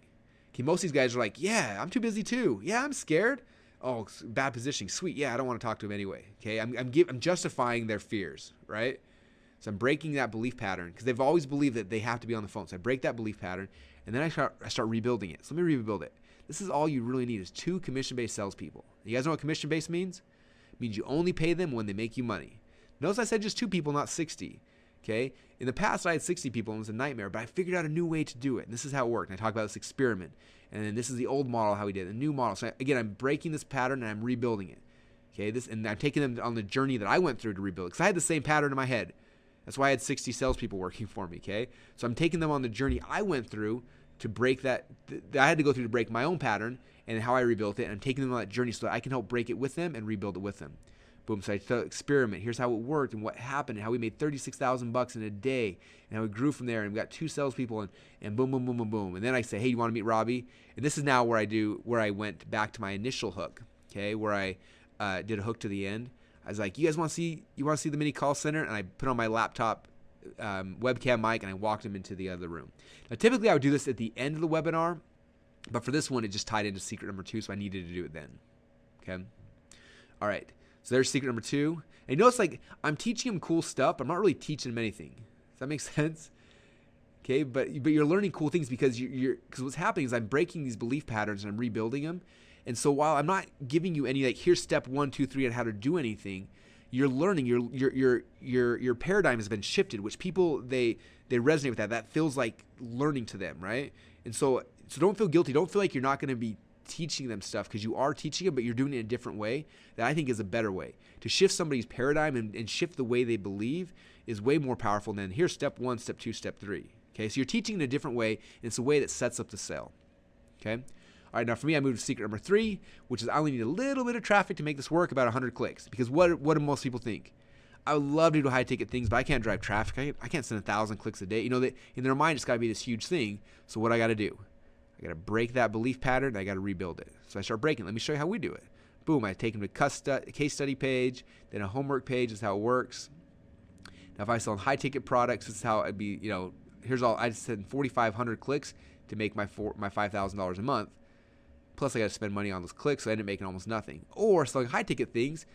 Okay, most of these guys are like, yeah, I'm too busy too. Yeah, I'm scared. Oh, bad positioning. Sweet. Yeah, I don't want to talk to them anyway. Okay, I'm justifying their fears, right? So I'm breaking that belief pattern because they've always believed that they have to be on the phone. So I break that belief pattern, and then I start rebuilding it. So let me rebuild it. This is all you really need is 2 commission-based salespeople. You guys know what commission-based means? It means you only pay them when they make you money. Notice I said just 2 people, not 60. Okay? In the past, I had 60 people, and it was a nightmare, but I figured out a new way to do it. And this is how it worked. And I talk about this experiment. And then this is the old model, how we did it, the new model. So again, I'm breaking this pattern, and I'm rebuilding it. Okay? And I'm taking them on the journey that I went through to rebuild it. Because I had the same pattern in my head. That's why I had 60 salespeople working for me. Okay? So I'm taking them on the journey I went through to break that I had to go through to break my own pattern and how I rebuilt it. And I'm taking them on that journey so that I can help break it with them and rebuild it with them. Boom. So I thought, experiment. Here's how it worked and what happened and how we made $36,000 in a day and how we grew from there. And we got 2 salespeople and boom, boom, boom, boom, boom. And then I say, hey, you want to meet Robbie? And this is now where I went back to my initial hook. Okay, where I did a hook to the end. I was like, you guys want to see the mini call center? And I put on my laptop webcam mic and I walked him into the other room. Now typically I would do this at the end of the webinar, but for this one it just tied into secret number 2, so I needed to do it then. Okay. All right. So there's secret number 2. And you notice like I'm teaching him cool stuff, but I'm not really teaching him anything. Does that make sense? Okay, but you're learning cool things because because what's happening is I'm breaking these belief patterns and I'm rebuilding them. And so while I'm not giving you any like here's step 1, 2, 3 on how to do anything, you're learning, your paradigm has been shifted, which people, they resonate with that. That feels like learning to them, right? And so don't feel guilty. Don't feel like you're not going to be teaching them stuff, because you are teaching them, but you're doing it in a different way that I think is a better way. To shift somebody's paradigm and shift the way they believe is way more powerful than here's step 1, step 2, step 3. Okay, so you're teaching in a different way, and it's a way that sets up the sale. Okay. All right, now for me, I moved to secret number 3, which is I only need a little bit of traffic to make this work, about 100 clicks. Because what do most people think? I would love to do high-ticket things, but I can't drive traffic. I can't send 1,000 clicks a day. You know, that in their mind, it's got to be this huge thing. So what I got to do? I got to break that belief pattern, and I got to rebuild it. So I start breaking. Let me show you how we do it. Boom, I take them to a case study page, then a homework page. Is how it works. Now, if I sell high-ticket products, this is how I'd be, you know, here's all. I send 4,500 clicks to make my $5,000 a month. Plus, I got to spend money on those clicks, so I end up making almost nothing. Or selling high-ticket things.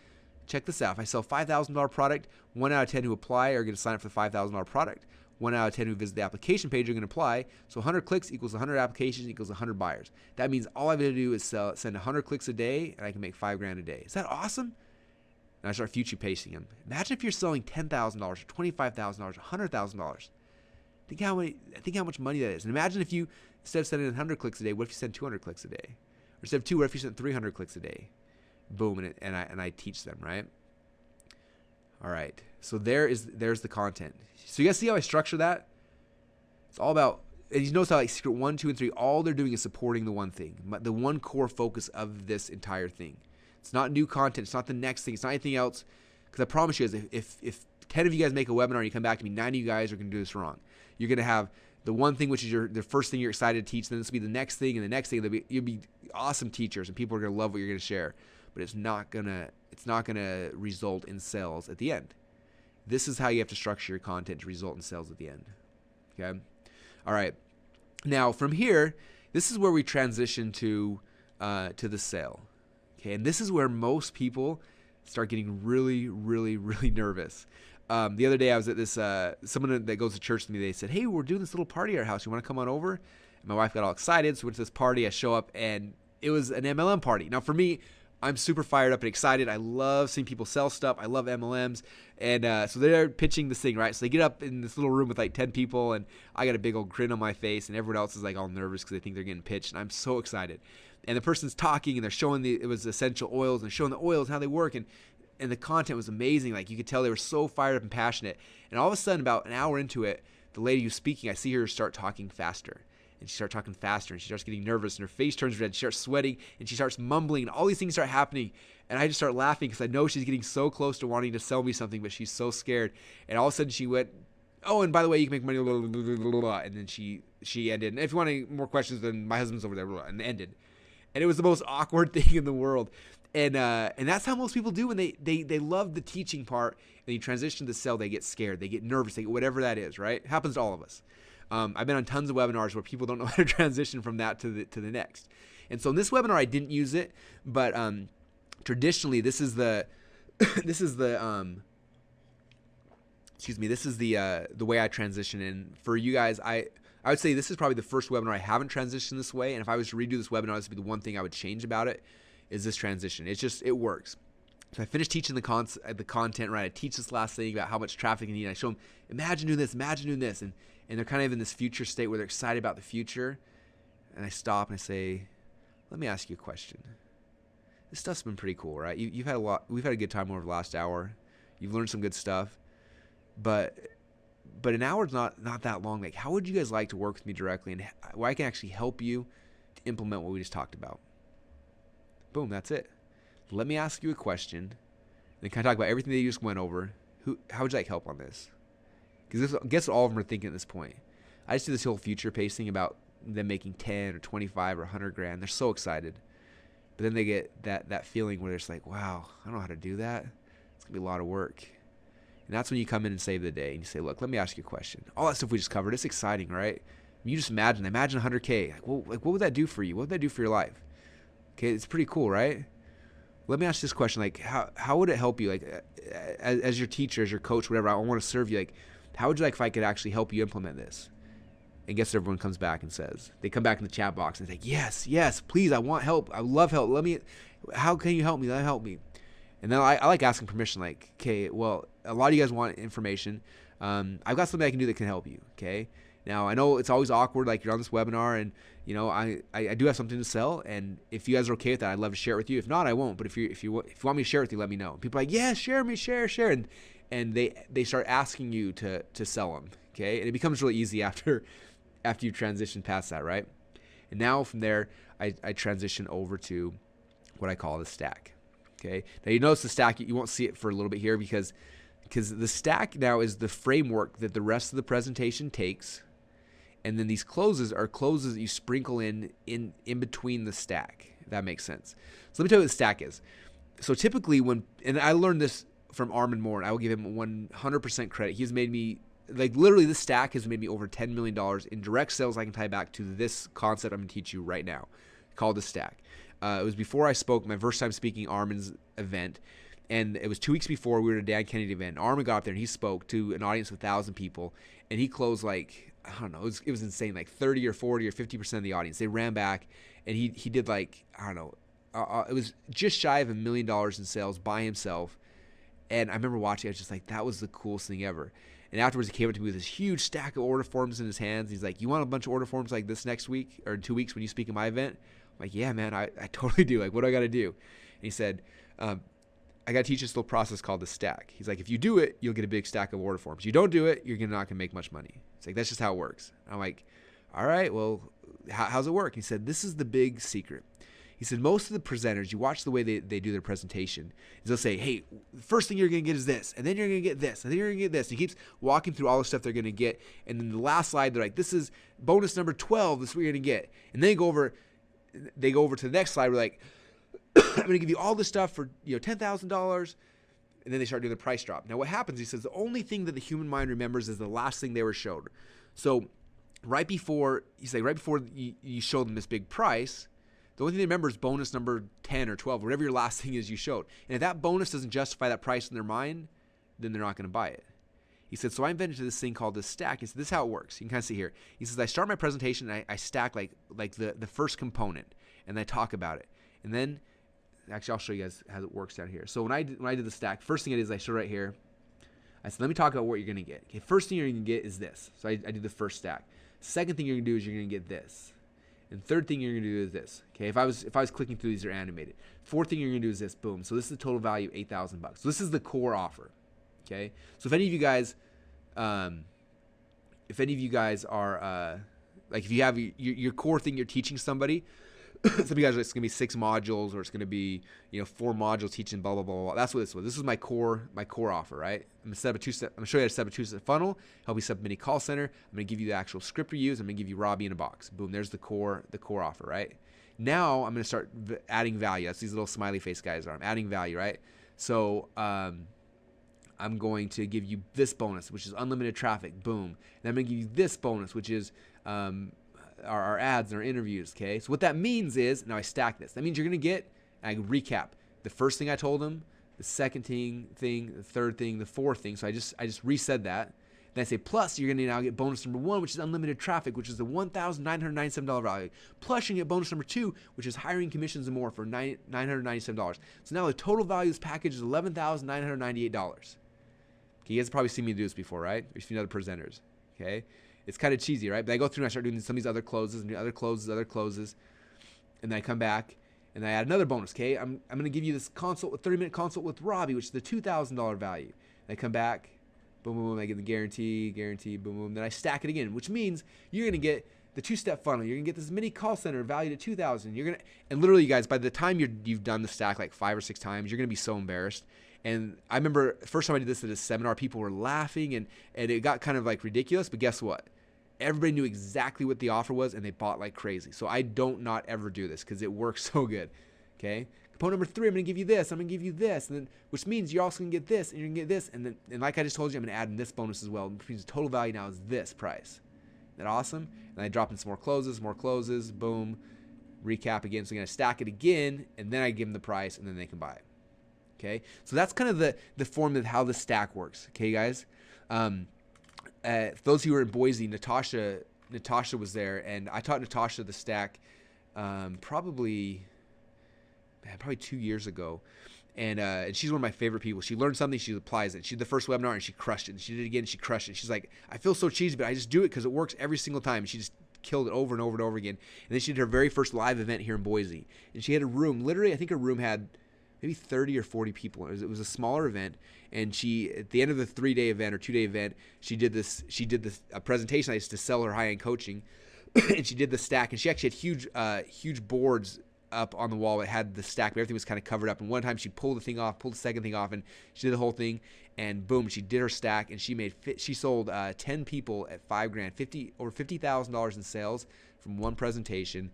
Check this out. If I sell a $5,000 product, 1 out of 10 who apply are going to sign up for the $5,000 product. 1 out of 10 who visit the application page are going to apply. So 100 clicks equals 100 applications equals 100 buyers. That means all I've got to do is send 100 clicks a day, and I can make $5,000 a day. Is that awesome? And I start future pacing them. Imagine if you're selling $10,000 or $25,000 or $100,000. Think how much money that is. And imagine if you, instead of sending 100 clicks a day, what if you send 200 clicks a day? Or instead of 2, what if you send 300 clicks a day? Boom, and I teach them, right? All right. So there's the content. So you guys see how I structure that? It's all about, and you notice how like secret 1, 2, and 3, all they're doing is supporting the one thing, the one core focus of this entire thing. It's not new content. It's not the next thing. It's not anything else. Because I promise you, if 10 of you guys make a webinar and you come back to me, 9 of you guys are going to do this wrong. You're going to have the one thing, which is the first thing you're excited to teach. Then this will be the next thing, and the next thing. You'll be awesome teachers, and people are going to love what you're going to share. But it's not gonna result in sales at the end. This is how you have to structure your content to result in sales at the end. Okay. All right. Now from here, this is where we transition to the sale. Okay, and this is where most people start getting really, really, really nervous. The other day I was at this, someone that goes to church with me, they said, hey, we're doing this little party at our house. You want to come on over? And my wife got all excited. So we went to this party. I show up, and it was an MLM party. Now for me, I'm super fired up and excited. I love seeing people sell stuff. I love MLMs. And so they're pitching this thing, right? So they get up in this little room with like 10 people, and I got a big old grin on my face, and everyone else is like all nervous because they think they're getting pitched. And I'm so excited. And the person's talking, and they're showing it was essential oils, and showing the oils, how they work. And the content was amazing. Like you could tell they were so fired up and passionate. And all of a sudden, about an hour into it, the lady who's speaking, I see her start talking faster. And she starts talking faster, and she starts getting nervous, and her face turns red. She starts sweating, and she starts mumbling, and all these things start happening. And I just start laughing because I know she's getting so close to wanting to sell me something, but she's so scared. And all of a sudden she went, oh, and by the way, you can make money, blah, blah, blah, blah, blah. And then she ended. And if you want any more questions, then my husband's over there, blah, blah, and ended. And it was the most awkward thing in the world. And that's how most people do when they love the teaching part, and you transition to sell, they get scared, they get nervous, they get whatever that is, right? It happens to all of us. I've been on tons of webinars where people don't know how to transition from that to the next. And so in this webinar, I didn't use it, but traditionally, this is the way I transition. And for you guys, I would say this is probably the first webinar I haven't transitioned this way. And if I was to redo this webinar, this would be the one thing I would change about it, is this transition. It works. So I finished teaching the content, right? I teach this last thing about how much traffic you need. And I show them, imagine doing this. And they're kind of in this future state where they're excited about the future. And I stop and I say, let me ask you a question. This stuff's been pretty cool, right? You've had we've had a good time over the last hour. You've learned some good stuff. But an hour's not that long. Like, how would you guys like to work with me directly, and where I can actually help you to implement what we just talked about? Boom, that's it. Let me ask you a question, and then kind of talk about everything that you just went over. How would you like help on this? Because guess what all of them are thinking at this point. I just do this whole future pacing about them making 10 or 25 or 100 grand. They're so excited. But then they get that feeling where they're just like, wow, I don't know how to do that. It's going to be a lot of work. And that's when you come in and save the day. And you say, look, let me ask you a question. All that stuff we just covered, it's exciting, right? You just imagine 100K. What would that do for you? What would that do for your life? Okay, it's pretty cool, right? Let me ask this question. Like, how would it help you? Like, as your teacher, as your coach, whatever, I want to serve you. Like, how would you like if I could actually help you implement this? And guess what everyone comes back and says? They come back in the chat box and say, yes, please, I want help. I love help. How can you help me? Help me. And then I like asking permission, like, okay, well, a lot of you guys want information. I've got something I can do that can help you, okay? Now, I know it's always awkward, like you're on this webinar and, you know, I do have something to sell, and if you guys are okay with that, I'd love to share it with you. If not, I won't. But if you want me to share it with you, let me know. People are like, yeah, share, and they start asking you to sell them, okay? And it becomes really easy after you transition past that, right? And now from there, I transition over to what I call the stack, okay? Now you notice the stack, you won't see it for a little bit here because the stack now is the framework that the rest of the presentation takes. And then these closes are closes that you sprinkle in between the stack, if that makes sense. So let me tell you what the stack is. So typically and I learned this from Armin Moore, and I will give him 100% credit. He's made me, like literally this stack has made me over $10 million in direct sales I can tie back to this concept I'm going to teach you right now, called the stack. It was before I spoke, my first time speaking Armin's event. And it was 2 weeks before we were at a Dan Kennedy event. Armin got up there and he spoke to an audience of 1,000 people. And he closed like, I don't know, it was insane, like 30 or 40 or 50% of the audience. They ran back and he did like, I don't know, it was just shy of $1 million in sales by himself. And I remember watching, I was just like, that was the coolest thing ever. And afterwards, he came up to me with this huge stack of order forms in his hands. He's like, you want a bunch of order forms like this next week or in 2 weeks when you speak at my event? I'm like, yeah, man, I totally do. Like, what do I got to do? And he said, I got to teach this little process called the stack. He's like, if you do it, you'll get a big stack of order forms. You don't do it, you're not going to make much money. It's like, that's just how it works. I'm like, all right, well, how's it work? He said, this is the big secret. He said, most of the presenters, you watch the way they do their presentation, is they'll say, hey, the first thing you're going to get is this, and then you're going to get this, and then you're going to get this. And he keeps walking through all the stuff they're going to get. And then the last slide, they're like, this is bonus number 12. This is what you're going to get. And then they go over to the next slide. We're like, I'm going to give you all this stuff for $10,000. And then they start doing the price drop. Now what happens, he says, the only thing that the human mind remembers is the last thing they were showed. So right before you show them this big price, the only thing they remember is bonus number 10 or 12, whatever your last thing is you showed. And if that bonus doesn't justify that price in their mind, then they're not going to buy it. He said, so I invented this thing called the stack. He said, this is how it works. You can kind of see here. He says, I start my presentation and I stack like the first component, and I talk about it. And then, actually, I'll show you guys how it works down here. So when I did the stack, first thing I did is I show right here. I said, let me talk about what you're going to get. Okay, first thing you're going to get is this. So I did the first stack. Second thing you're going to do is you're going to get this. And third thing you're going to do is this. Okay, if I was clicking through these, they're animated. Fourth thing you're going to do is this. Boom. So this is the total value of $8,000. So this is the core offer. Okay. So if any of you guys are like, if you have your core thing you're teaching somebody, some of you guys, it's going to be 6 modules, or it's going to be 4 modules teaching blah blah blah blah. That's what this was. This is my core offer, right? I'm going to show you how to set up a 2-step funnel, help you set up a mini call center. I'm going to give you the actual script to use. I'm going to give you Robbie in a box. Boom, there's the core offer, right? Now I'm going to start adding value. That's these little smiley face guys are. I'm adding value, right? So I'm going to give you this bonus, which is unlimited traffic. Boom. And I'm going to give you this bonus, which is our ads and our interviews, okay? So what that means is, now I stack this. That means you're going to get, and I recap, the first thing I told them, the second thing, the third thing, the fourth thing. So I just resaid that. Then I say, plus you're going to now get bonus number 1, which is unlimited traffic, which is the $1,997 value. Plus you get bonus number 2, which is hiring commissions and more for $997. So now the total value of this package is $11,998. Okay, you guys have probably seen me do this before, right? You've seen other presenters, okay? It's kind of cheesy, right? But I go through and I start doing some of these other closes, and other closes, and then I come back and I add another bonus, okay? I'm going to give you this 30-minute consult with Robbie, which is the $2,000 value. And I come back, boom, boom, boom, I get the guarantee, boom, boom. Then I stack it again, which means you're going to get the 2-step funnel. You're going to get this mini call center valued at $2,000. And literally, you guys, by the time you've done the stack like 5 or 6 times, you're going to be so embarrassed. And I remember the first time I did this at a seminar, people were laughing, and it got kind of like ridiculous. But guess what? Everybody knew exactly what the offer was, and they bought like crazy. So I don't not ever do this because it works so good. Okay. Component number 3, I'm going to give you this. I'm going to give you this, and then which means you're also going to get this, and you're going to get this, and like I just told you, I'm going to add in this bonus as well. Which means the total value now is this price. Isn't that awesome? And I drop in some more closes, boom, recap again. So I'm going to stack it again, and then I give them the price, and then they can buy it. Okay. So that's kind of the form of how the stack works. Okay, guys. For those who were in Boise, Natasha was there, and I taught Natasha the stack probably 2 years ago. And she's one of my favorite people. She learned something, she applies it. She did the first webinar and she crushed it. And she did it again, and she crushed it. She's like, I feel so cheesy, but I just do it because it works every single time. And she just killed it over and over and over again. And then she did her very first live event here in Boise. And she had a room, literally, I think her room had maybe 30 or 40 people. It was a smaller event. And she, at the end of the 3-day event or 2-day event, she did this presentation I used to sell her high-end coaching. And she did the stack. And she actually had huge boards up on the wall. It had the stack, but everything was kind of covered up. And one time she pulled the thing off, pulled the second thing off, and she did the whole thing. And boom, she did her stack, and she sold 10 people at $5,000, over $50,000 in sales from one presentation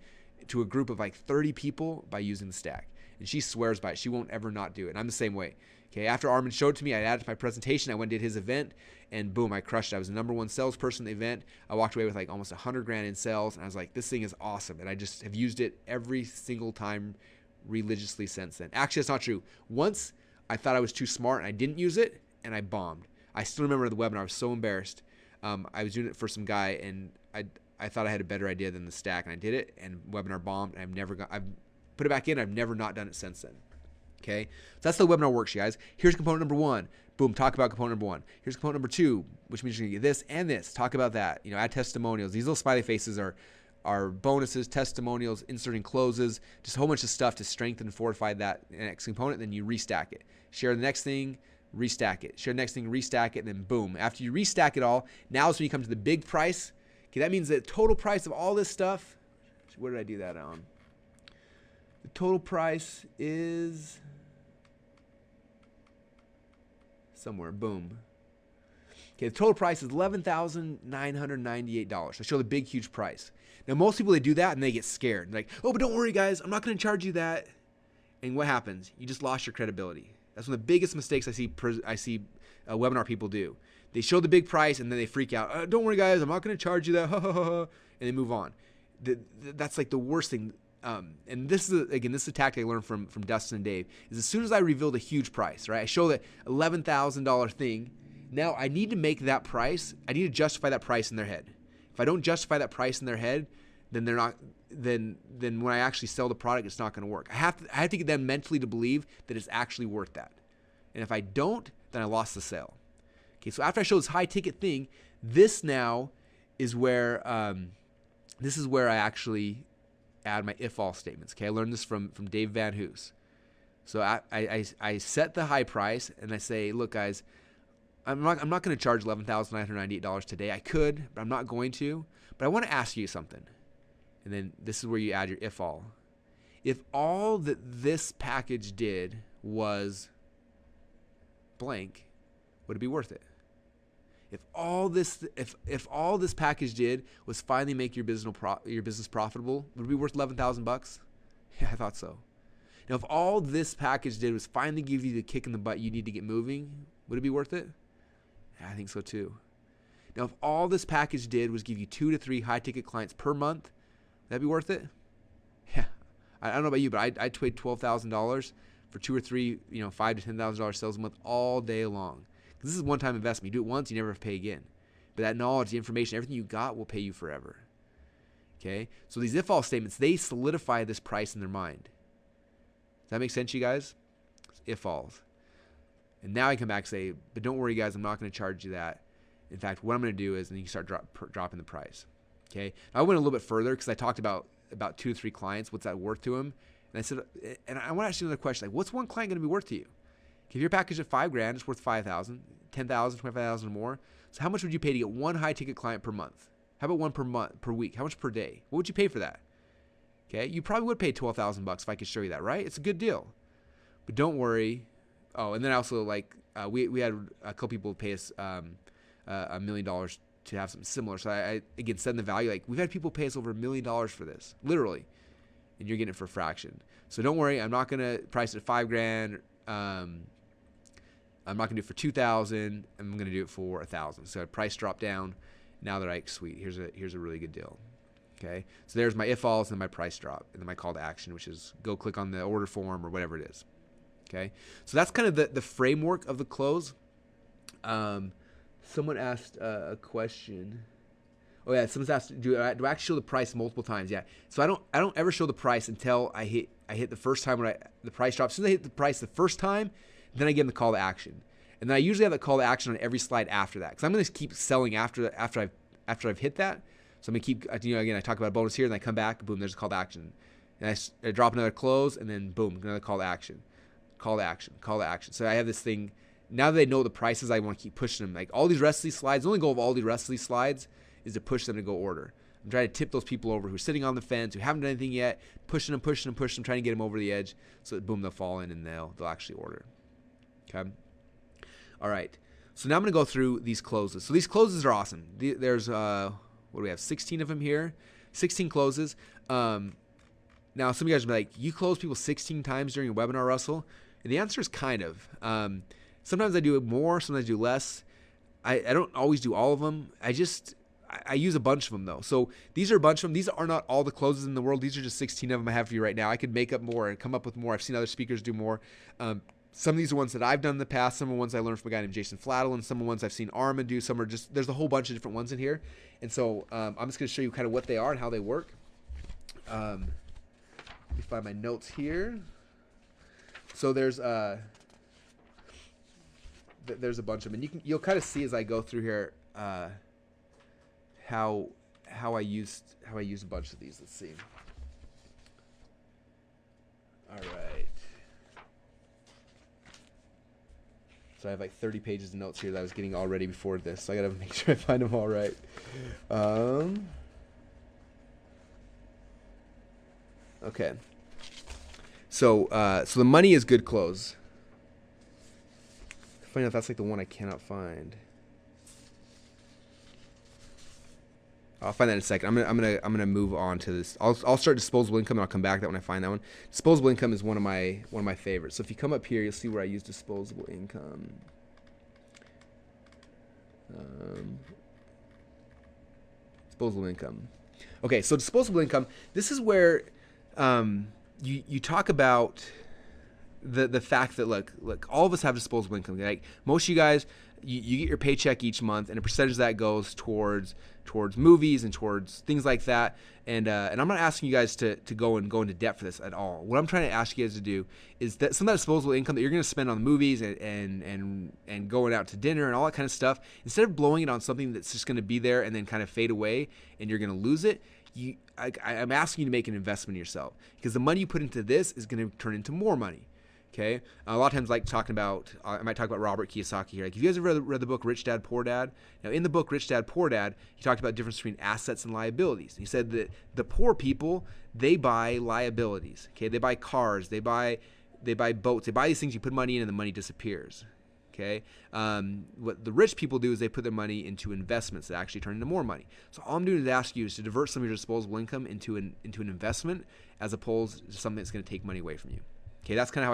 to a group of like 30 people by using the stack. And she swears by it. She won't ever not do it. And I'm the same way. Okay, after Armin showed it to me, I added to my presentation. I went and did his event, and boom, I crushed it. I was the #1 salesperson at the event. I walked away with like almost $100,000 in sales, and I was like, this thing is awesome. And I just have used it every single time religiously since then. Actually, that's not true. Once I thought I was too smart, and I didn't use it, and I bombed. I still remember the webinar. I was so embarrassed. I was doing it for some guy, and I thought I had a better idea than the stack, and I did it, and webinar bombed, and I've put it back in. I've never not done it since then. Okay, so that's the webinar works, you guys. Here's component number 1. Boom, talk about component number 1. Here's component number 2, which means you're gonna get this and this. Talk about that. Add testimonials. These little smiley faces are bonuses, testimonials, inserting closes, just a whole bunch of stuff to strengthen and fortify that next component. Then you restack it. Share the next thing, restack it. Share the next thing, restack it, and then boom. After you restack it all, now is when you come to the big price. Okay, that means the total price of all this stuff. Where did I do that on? The total price is somewhere. Boom. Okay, the total price is $11,998. I show the big, huge price. Now, most people, they do that and they get scared. They're like, oh, but don't worry, guys. I'm not going to charge you that. And what happens? You just lost your credibility. That's one of the biggest mistakes I see webinar people do. They show the big price and then they freak out. Don't worry, guys. I'm not going to charge you that. And they move on. That's like the worst thing. And this is a tactic I learned from Dustin and Dave. Is as soon as I reveal the huge price, right? I show that $11,000 thing. Now I need to make that price. I need to justify that price in their head. If I don't justify that price in their head, then they're not. Then when I actually sell the product, it's not going to work. I have to get them mentally to believe that it's actually worth that. And if I don't, then I lost the sale. Okay, so after I show this high ticket thing, this now is where I actually add my if-all statements. Okay, I learned this from Dave Van Hoos. So I set the high price and I say, look, guys, I'm not going to charge $11,998 today. I could, but I'm not going to. But I want to ask you something. And then this is where you add your if-all. If all that this package did was blank, would it be worth it? If all this package did was finally make your business profitable, would it be worth $11,000? Yeah, I thought so. Now, if all this package did was finally give you the kick in the butt you need to get moving, would it be worth it? Yeah, I think so too. Now, if all this package did was give you 2 to 3 high-ticket clients per month, would that be worth it? Yeah, I don't know about you, but I'd trade $12,000 for 2 or 3, $5,000 to $10,000 sales a month all day long. This is a one-time investment. You do it once, you never have to pay again. But that knowledge, the information, everything you got will pay you forever. Okay? So these if-all statements, they solidify this price in their mind. Does that make sense, you guys? If-alls. And now I come back and say, but don't worry, guys, I'm not going to charge you that. In fact, what I'm going to do is, and then you start dropping the price. Okay? I went a little bit further because I talked about 2 to 3 clients. What's that worth to them? And I said, and I want to ask you another question. Like, what's one client going to be worth to you? If your package at $5,000, it's worth $5,000, $10,000, $25,000 or more. So how much would you pay to get one high-ticket client per month? How about one per week? How much per day? What would you pay for that? Okay, you probably would pay $12,000 if I could show you that, right? It's a good deal. But don't worry. Oh, and then also we had a couple people pay us $1 million to have something similar. So I again said the value. Like, we've had people pay us over $1 million for this, literally, and you're getting it for a fraction. So don't worry. I'm not gonna price it at $5,000. I'm not gonna do it for $2,000. I'm gonna do it for $1,000. So price drop down. Now they're like, sweet. Here's a really good deal. Okay. So there's my if alls and my price drop, and then my call to action, which is go click on the order form or whatever it is. Okay. So that's kind of the framework of the close. Someone asked a question. Oh yeah, someone's asked, do I actually show the price multiple times? Yeah. So I don't ever show the price until I hit the first time when the price drops. As soon as I hit the price the first time, then I give them the call to action. And then I usually have the call to action on every slide after that, because I'm going to keep selling after I've hit that. So I'm going to keep, again, I talk about a bonus here, and then I come back, boom, there's a call to action. And I drop another close, and then boom, another call to action. Call to action, call to action. So I have this thing, now that they know the prices, I want to keep pushing them. Like all these rest of these slides, the only goal of all the rest of these slides is to push them to go order. I'm trying to tip those people over who are sitting on the fence, who haven't done anything yet, pushing them, trying to get them over the edge, so that boom, they'll fall in and they'll actually order. Okay. All right. So now I'm going to go through these closes. So these closes are awesome. There's, what do we have? 16 of them here. 16 closes. Now, some of you guys will be like, you close people 16 times during a webinar, Russell? And the answer is kind of. Sometimes I do more, sometimes I do less. I don't always do all of them. I use a bunch of them, though. So these are a bunch of them. These are not all the closes in the world. These are just 16 of them I have for you right now. I could make up more and come up with more. I've seen other speakers do more. Some of these are ones that I've done in the past. Some are ones I learned from a guy named Jason Fladel, some are ones I've seen Armin do. Some are just, there's a whole bunch of different ones in here. And so I'm just going to show you kind of what they are and how they work. Let me find my notes here. So there's a bunch of them. And you'll kind of see as I go through here how I used a bunch of these. Let's see. All right. So I have like 30 pages of notes here that I was getting all ready before this. So I got to make sure I find them all right. Okay. So the money is good close. Funny enough, that's like the one I cannot find. I'll find that in a second. I'm gonna move on to this. I'll start disposable income and I'll come back to that when I find that one. Disposable income is one of my favorites. So if you come up here, you'll see where I use disposable income. Disposable income. Okay, so disposable income. This is where you talk about the fact that look, all of us have disposable income. Like most of you guys, you get your paycheck each month, and a percentage of that goes towards movies and towards things like that. And I'm not asking you guys to go into debt for this at all. What I'm trying to ask you guys to do is that some of that disposable income that you're going to spend on the movies and going out to dinner and all that kind of stuff, instead of blowing it on something that's just going to be there and then kind of fade away and you're going to lose it, I'm asking you to make an investment in yourself, because the money you put into this is going to turn into more money. Okay, a lot of times, like talking about, I might talk about Robert Kiyosaki here. Like, if you guys have read the book Rich Dad Poor Dad, now in the book Rich Dad Poor Dad, he talked about the difference between assets and liabilities. He said that the poor people, they buy liabilities. Okay, they buy cars, they buy boats, they buy these things you put money in and the money disappears. Okay, what the rich people do is they put their money into investments that actually turn into more money. So all I'm doing is ask you is to divert some of your disposable income into an investment, as opposed to something that's going to take money away from you. Okay, that's kind of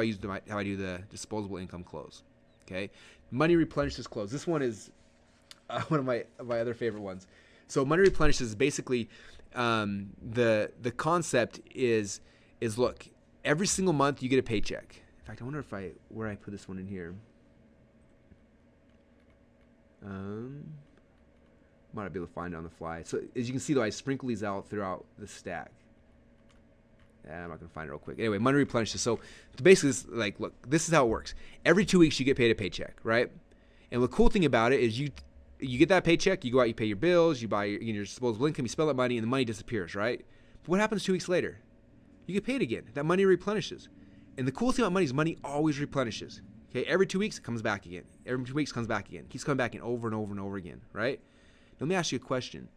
how I do the disposable income close. Okay, money replenishes close. This one is one of my other favorite ones. So money replenishes is basically the concept is look, every single month you get a paycheck. In fact, I wonder where I put this one in here. Might not be able to find it on the fly. So as you can see, though, I sprinkle these out throughout the stack. I'm not going to find it real quick. Anyway, money replenishes. So basically, it's like, look, this is how it works. Every 2 weeks, you get paid a paycheck, right? And the cool thing about it is you get that paycheck, you go out, you pay your bills, you buy your disposable income, you spend that money, and the money disappears, right? But what happens 2 weeks later? You get paid again. That money replenishes. And the cool thing about money is money always replenishes. Okay, every 2 weeks, it comes back again. Every 2 weeks, it comes back again. It keeps coming back in over and over and over again, right? Now, let me ask you a question.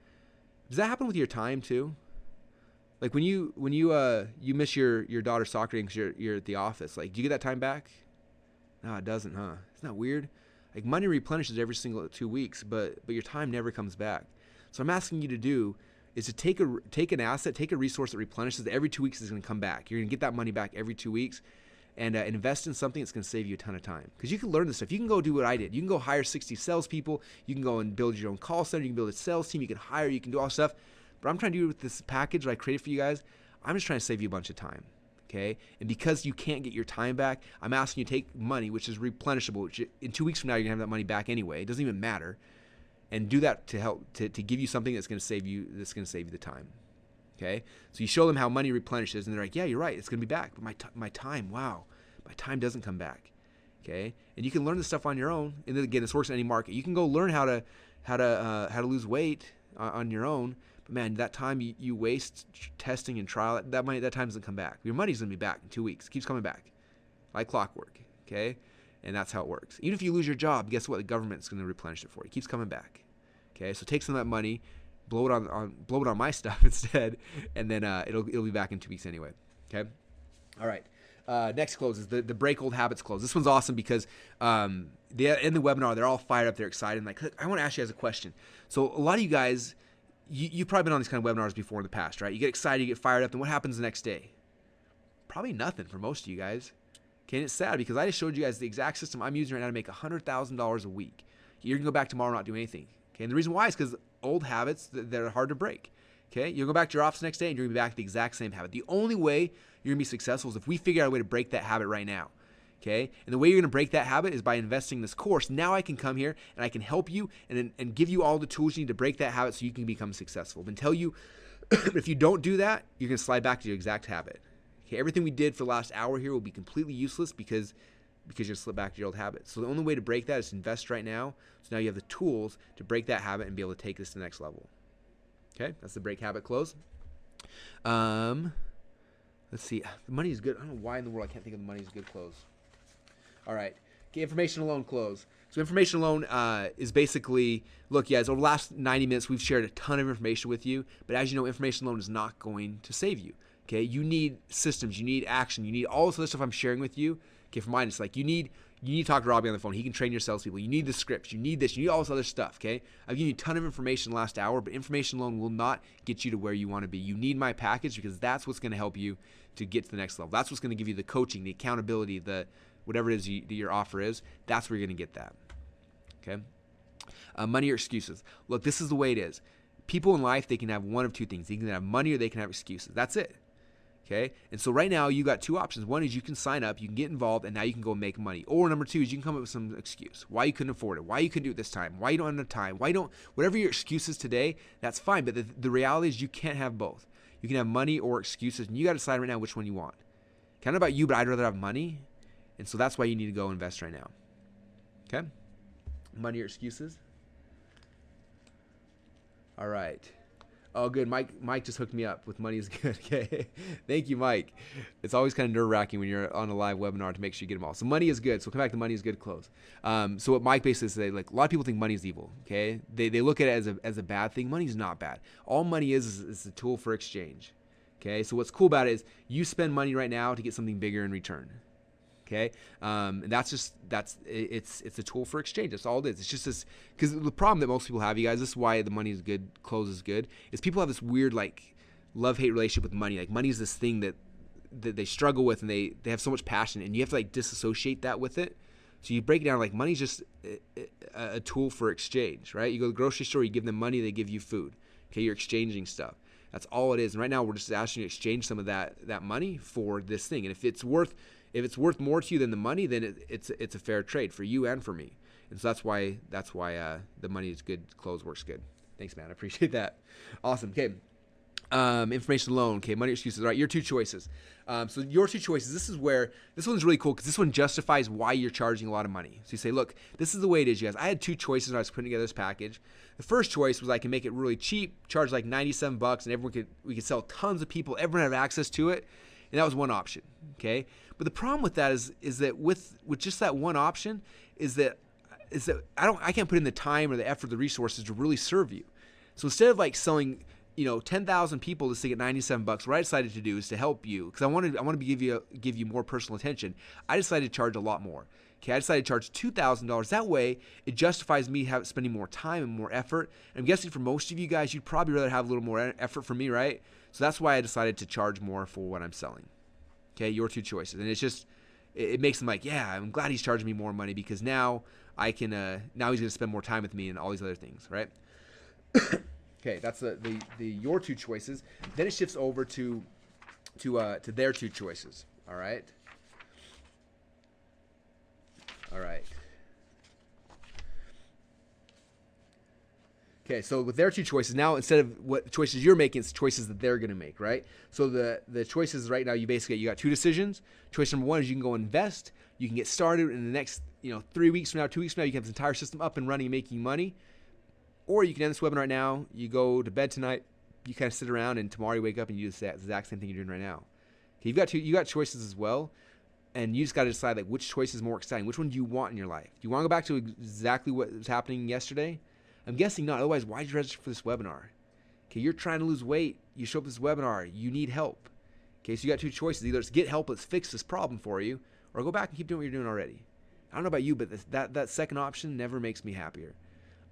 Does that happen with your time, too? Like when you miss your daughter's soccer game because you're at the office, like, do you get that time back? No, it doesn't, huh? Isn't that weird? Like, money replenishes every single 2 weeks, but your time never comes back. So I'm asking you to do is to take an asset, take a resource that replenishes that every 2 weeks is going to come back. You're going to get that money back every 2 weeks, and invest in something that's going to save you a ton of time. Because you can learn this stuff. You can go do what I did. You can go hire 60 salespeople. You can go and build your own call center. You can build a sales team. You can hire. You can do all this stuff. But I'm trying to do with this package that I created for you guys, I'm just trying to save you a bunch of time, okay? And because you can't get your time back, I'm asking you to take money, which is replenishable, which in 2 weeks from now, you're going to have that money back anyway. It doesn't even matter. and do that to help to give you something that's going to save you the time. Okay, so you show them how money replenishes, and they're like, yeah, you're right, it's going to be back, but my time, wow, my time doesn't come back. Okay, and you can learn this stuff on your own. And then again, this works in any market. You can go learn how to lose weight on your own. But man, that time you waste testing and trial, that time doesn't come back. Your money's gonna be back in 2 weeks. It keeps coming back, like clockwork. Okay, and that's how it works. Even if you lose your job, guess what? The government's gonna replenish it for you. It keeps coming back. Okay, so take some of that money, blow it on my stuff instead, and then it'll be back in 2 weeks anyway. Okay, all right. Next close is the break old habits close. This one's awesome because in the webinar, they're all fired up. They're excited. Like, I want to ask you guys a question. So a lot of you guys, you've probably been on these kind of webinars before in the past, right? You get excited, you get fired up, and what happens the next day? Probably nothing for most of you guys. Okay, and it's sad because I just showed you guys the exact system I'm using right now to make $100,000 a week. You're going to go back tomorrow and not do anything. Okay, and the reason why is because old habits, they're hard to break. Okay, you'll go back to your office next day and you're going to be back to the exact same habit. The only way you're going to be successful is if we figure out a way to break that habit right now. Okay, and the way you're going to break that habit is by investing in this course. Now I can come here and I can help you and give you all the tools you need to break that habit so you can become successful. Then tell you, if you don't do that, you're going to slide back to your exact habit. Okay, everything we did for the last hour here will be completely useless because you're slip back to your old habits. So the only way to break that is to invest right now. So now you have the tools to break that habit and be able to take this to the next level. Okay, that's the break habit close. Let's see. The money is good. I don't know why in the world I can't think of the money is good close. All right. Okay, information alone close. So information alone is basically, look, guys, over the last 90 minutes, we've shared a ton of information with you. But as you know, information alone is not going to save you. Okay, you need systems, you need action, you need all this other stuff I'm sharing with you. Okay, for mine, it's like you need to talk to Robbie on the phone. He can train your salespeople. You need the scripts. You need this. You need all this other stuff, okay? I've given you a ton of information last hour, but information alone will not get you to where you want to be. You need my package because that's what's going to help you to get to the next level. That's what's going to give you the coaching, the accountability, the whatever it is your offer is. That's where you're going to get that, okay? Money or excuses. Look, this is the way it is. People in life, they can have one of two things. They can have money or they can have excuses. That's it. Okay, and so right now you got two options. One is you can sign up, you can get involved, and now you can go make money. Or number two is you can come up with some excuse. Why you couldn't afford it, why you couldn't do it this time, why you don't have enough time, why you don't, whatever your excuse is today, that's fine. But the reality is you can't have both. You can have money or excuses, and you got to decide right now which one you want. Kind of about you, but I'd rather have money, and so that's why you need to go invest right now. Okay, money or excuses. All right. Oh, good. Mike just hooked me up with money is good. Okay. Thank you, Mike. It's always kind of nerve-wracking when you're on a live webinar to make sure you get them all. So money is good. So come back to money is good close. So what Mike basically said, like a lot of people think money is evil. Okay. They look at it as a bad thing. Money is not bad. All money is a tool for exchange. Okay. So what's cool about it is you spend money right now to get something bigger in return. Okay, and it's a tool for exchange. That's all it is. It's just this, because the problem that most people have, you guys, this is why the money is good, clothes is good, is people have this weird like love-hate relationship with money. Like money is this thing that they struggle with, and they have so much passion, and you have to like disassociate that with it. So you break it down like money's just a tool for exchange, right? You go to the grocery store, you give them money, they give you food. Okay, you're exchanging stuff. That's all it is. And right now we're just asking you to exchange some of that money for this thing, and if it's worth more to you than the money, then it's a fair trade for you and for me. And so that's why the money is good, clothes works good. Thanks, man. I appreciate that. Awesome. Okay. Information alone. Okay. Money or excuses. All right. Your two choices. So your two choices. This one's really cool because this one justifies why you're charging a lot of money. So you say, look, this is the way it is, you guys. I had two choices when I was putting together this package. The first choice was I can make it really cheap, charge like $97, and we could sell tons of people. Everyone have access to it. And that was one option. Okay. But the problem with that is that with just that one option is that I can't put in the time or the effort, the resources to really serve you. So instead of like selling 10,000 people this thing at $97, what I decided to do is to help you, because I want to give you more personal attention. I decided to charge a lot more. Okay, I decided to charge $2,000. That way, it justifies me spending more time and more effort. And I'm guessing for most of you guys, you'd probably rather have a little more effort from me, right? So that's why I decided to charge more for what I'm selling. Okay, your two choices. And it's just, it makes them like, yeah, I'm glad he's charging me more money because now I can, now he's going to spend more time with me and all these other things, right? Okay, that's the your two choices. Then it shifts over to their two choices, all right? All right. Okay, so with their two choices, now instead of what choices you're making, it's choices that they're going to make, right? So the choices right now, you got two decisions. Choice number one is you can go invest. You can get started in the next 3 weeks from now, 2 weeks from now, you can have this entire system up and running and making money. Or you can end this webinar right now. You go to bed tonight. You kind of sit around, and tomorrow you wake up and you do the exact same thing you're doing right now. Okay, you got choices as well, and you just got to decide like which choice is more exciting. Which one do you want in your life? Do you want to go back to exactly what was happening yesterday? I'm guessing not. Otherwise, why did you register for this webinar? Okay, you're trying to lose weight. You show up to this webinar. You need help. Okay, so you got two choices. Either it's get help, let's fix this problem for you, or go back and keep doing what you're doing already. I don't know about you, but that second option never makes me happier.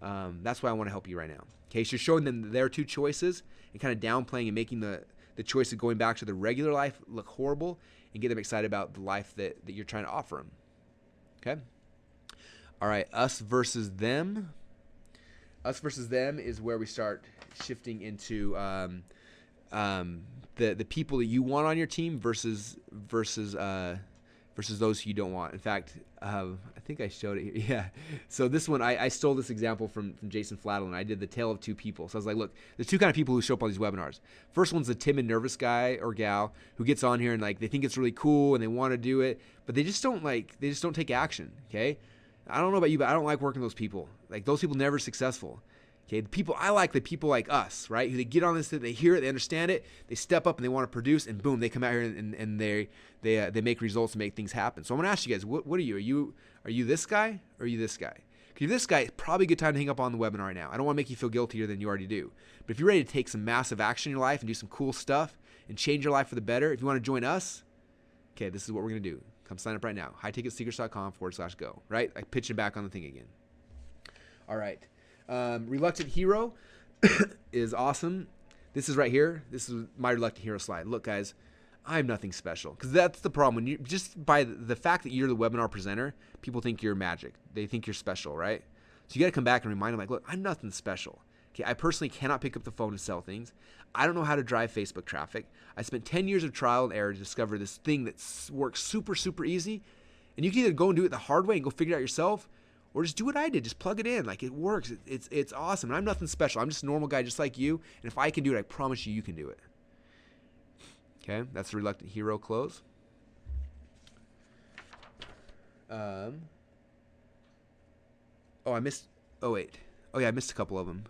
That's why I want to help you right now. Okay, so you're showing them their two choices and kind of downplaying and making the choice of going back to the regular life look horrible and get them excited about the life that you're trying to offer them. Okay? All right, us versus them. Us versus them is where we start shifting into the people that you want on your team versus those who you don't want. In fact, I think I showed it here. Yeah. So this one, I stole this example from Jason Fladlin. I did the tale of two people. So I was like, look, there's two kind of people who show up on these webinars. First one's the timid, nervous guy or gal who gets on here and like they think it's really cool and they want to do it, but they just don't take action. Okay. I don't know about you, but I don't like working with those people. Like those people never successful. Okay, the people like us, right? Who they get on this, they hear it, they understand it, they step up and they want to produce, and boom, they come out here and they make results and make things happen. So I'm gonna ask you guys, what are you? Are you this guy or are you this guy? Because if you're this guy, it's probably a good time to hang up on the webinar right now. I don't want to make you feel guiltier than you already do. But if you're ready to take some massive action in your life and do some cool stuff and change your life for the better, if you want to join us, okay, this is what we're gonna do. Come sign up right now. highticketsecrets.com/go. Right? I pitch it back on the thing again. All right. Reluctant Hero is awesome. This is right here. This is my Reluctant Hero slide. Look, guys, I'm nothing special. Because that's the problem. When you just by the fact that you're the webinar presenter, people think you're magic. They think you're special, right? So you got to come back and remind them, like, look, I'm nothing special. Okay, I personally cannot pick up the phone and sell things. I don't know how to drive Facebook traffic. I spent 10 years of trial and error to discover this thing that works super, super easy. And you can either go and do it the hard way and go figure it out yourself, or just do what I did. Just plug it in. Like, it works. It's awesome. And I'm nothing special. I'm just a normal guy just like you. And if I can do it, I promise you can do it. Okay, that's the Reluctant Hero close. I missed. Oh, wait. Oh, yeah, I missed a couple of them.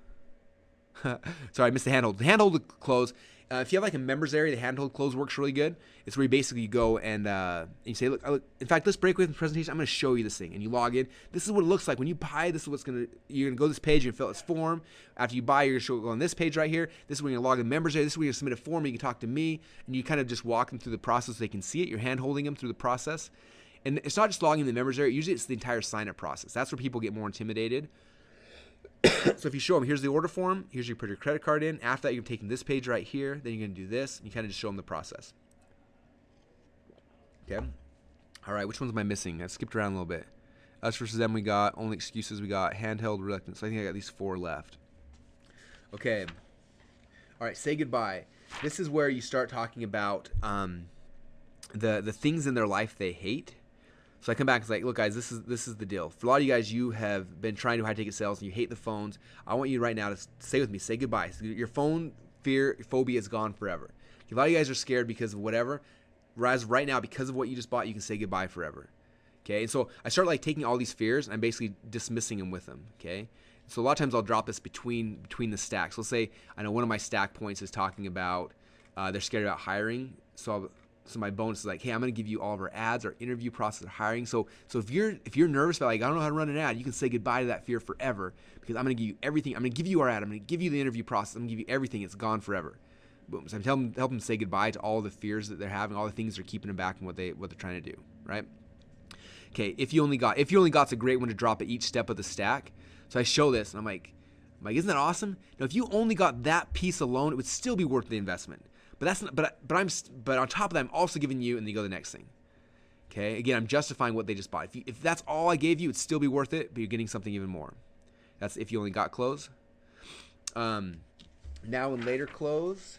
Sorry, I missed the handhold. The handhold close. If you have like a members area, the handhold close works really good. It's where you basically go and you say, look, in fact, let's break away from the presentation. I'm going to show you this thing. And you log in. This is what it looks like. When you buy, this is what's going to, you're going to go to this page and fill out this form. After you buy, you're going to go on this page right here. This is where you're going to log in members area. This is where you're going to submit a form. You can talk to me. And you kind of just walk them through the process so they can see it. You're hand holding them through the process. And it's not just logging in the members area. Usually it's the entire sign up process. That's where people get more intimidated. So if you show them, here's the order form, here's you put your credit card in. After that, you're taking this page right here. Then you're going to do this. And you kind of just show them the process. Okay. All right. Which ones am I missing? I skipped around a little bit. Us versus them we got. Only excuses we got. Handheld, reluctant. So I think I got these 4 left. Okay. All right. Say goodbye. This is where you start talking about the things in their life they hate. So I come back and it's like, look, guys, this is the deal. For a lot of you guys, you have been trying to do high-ticket sales and you hate the phones. I want you right now to say with me, say goodbye. Your phone phobia is gone forever. A lot of you guys are scared because of whatever. Whereas right now, because of what you just bought, you can say goodbye forever. Okay, and so I start like taking all these fears and I'm basically dismissing them with them. Okay, so a lot of times I'll drop this between the stacks. Let's say I know one of my stack points is talking about they're scared about hiring. So my bonus is like, hey, I'm going to give you all of our ads, our interview process, our hiring. So if you're nervous about like, I don't know how to run an ad, you can say goodbye to that fear forever because I'm going to give you everything. I'm going to give you our ad. I'm going to give you the interview process. I'm going to give you everything. It's gone forever. Boom. So I'm helping them say goodbye to all the fears that they're having, all the things they're keeping them back and what they're trying to do, right? Okay, if you only got's a great one to drop at each step of the stack. So I show this and I'm like, isn't that awesome? Now, if you only got that piece alone, it would still be worth the investment. But that's not, but on top of that, I'm also giving you, and then you go to the next thing. Okay, again, I'm justifying what they just bought. If that's all I gave you, it'd still be worth it, but you're getting something even more. That's if you only got close. Now and later close.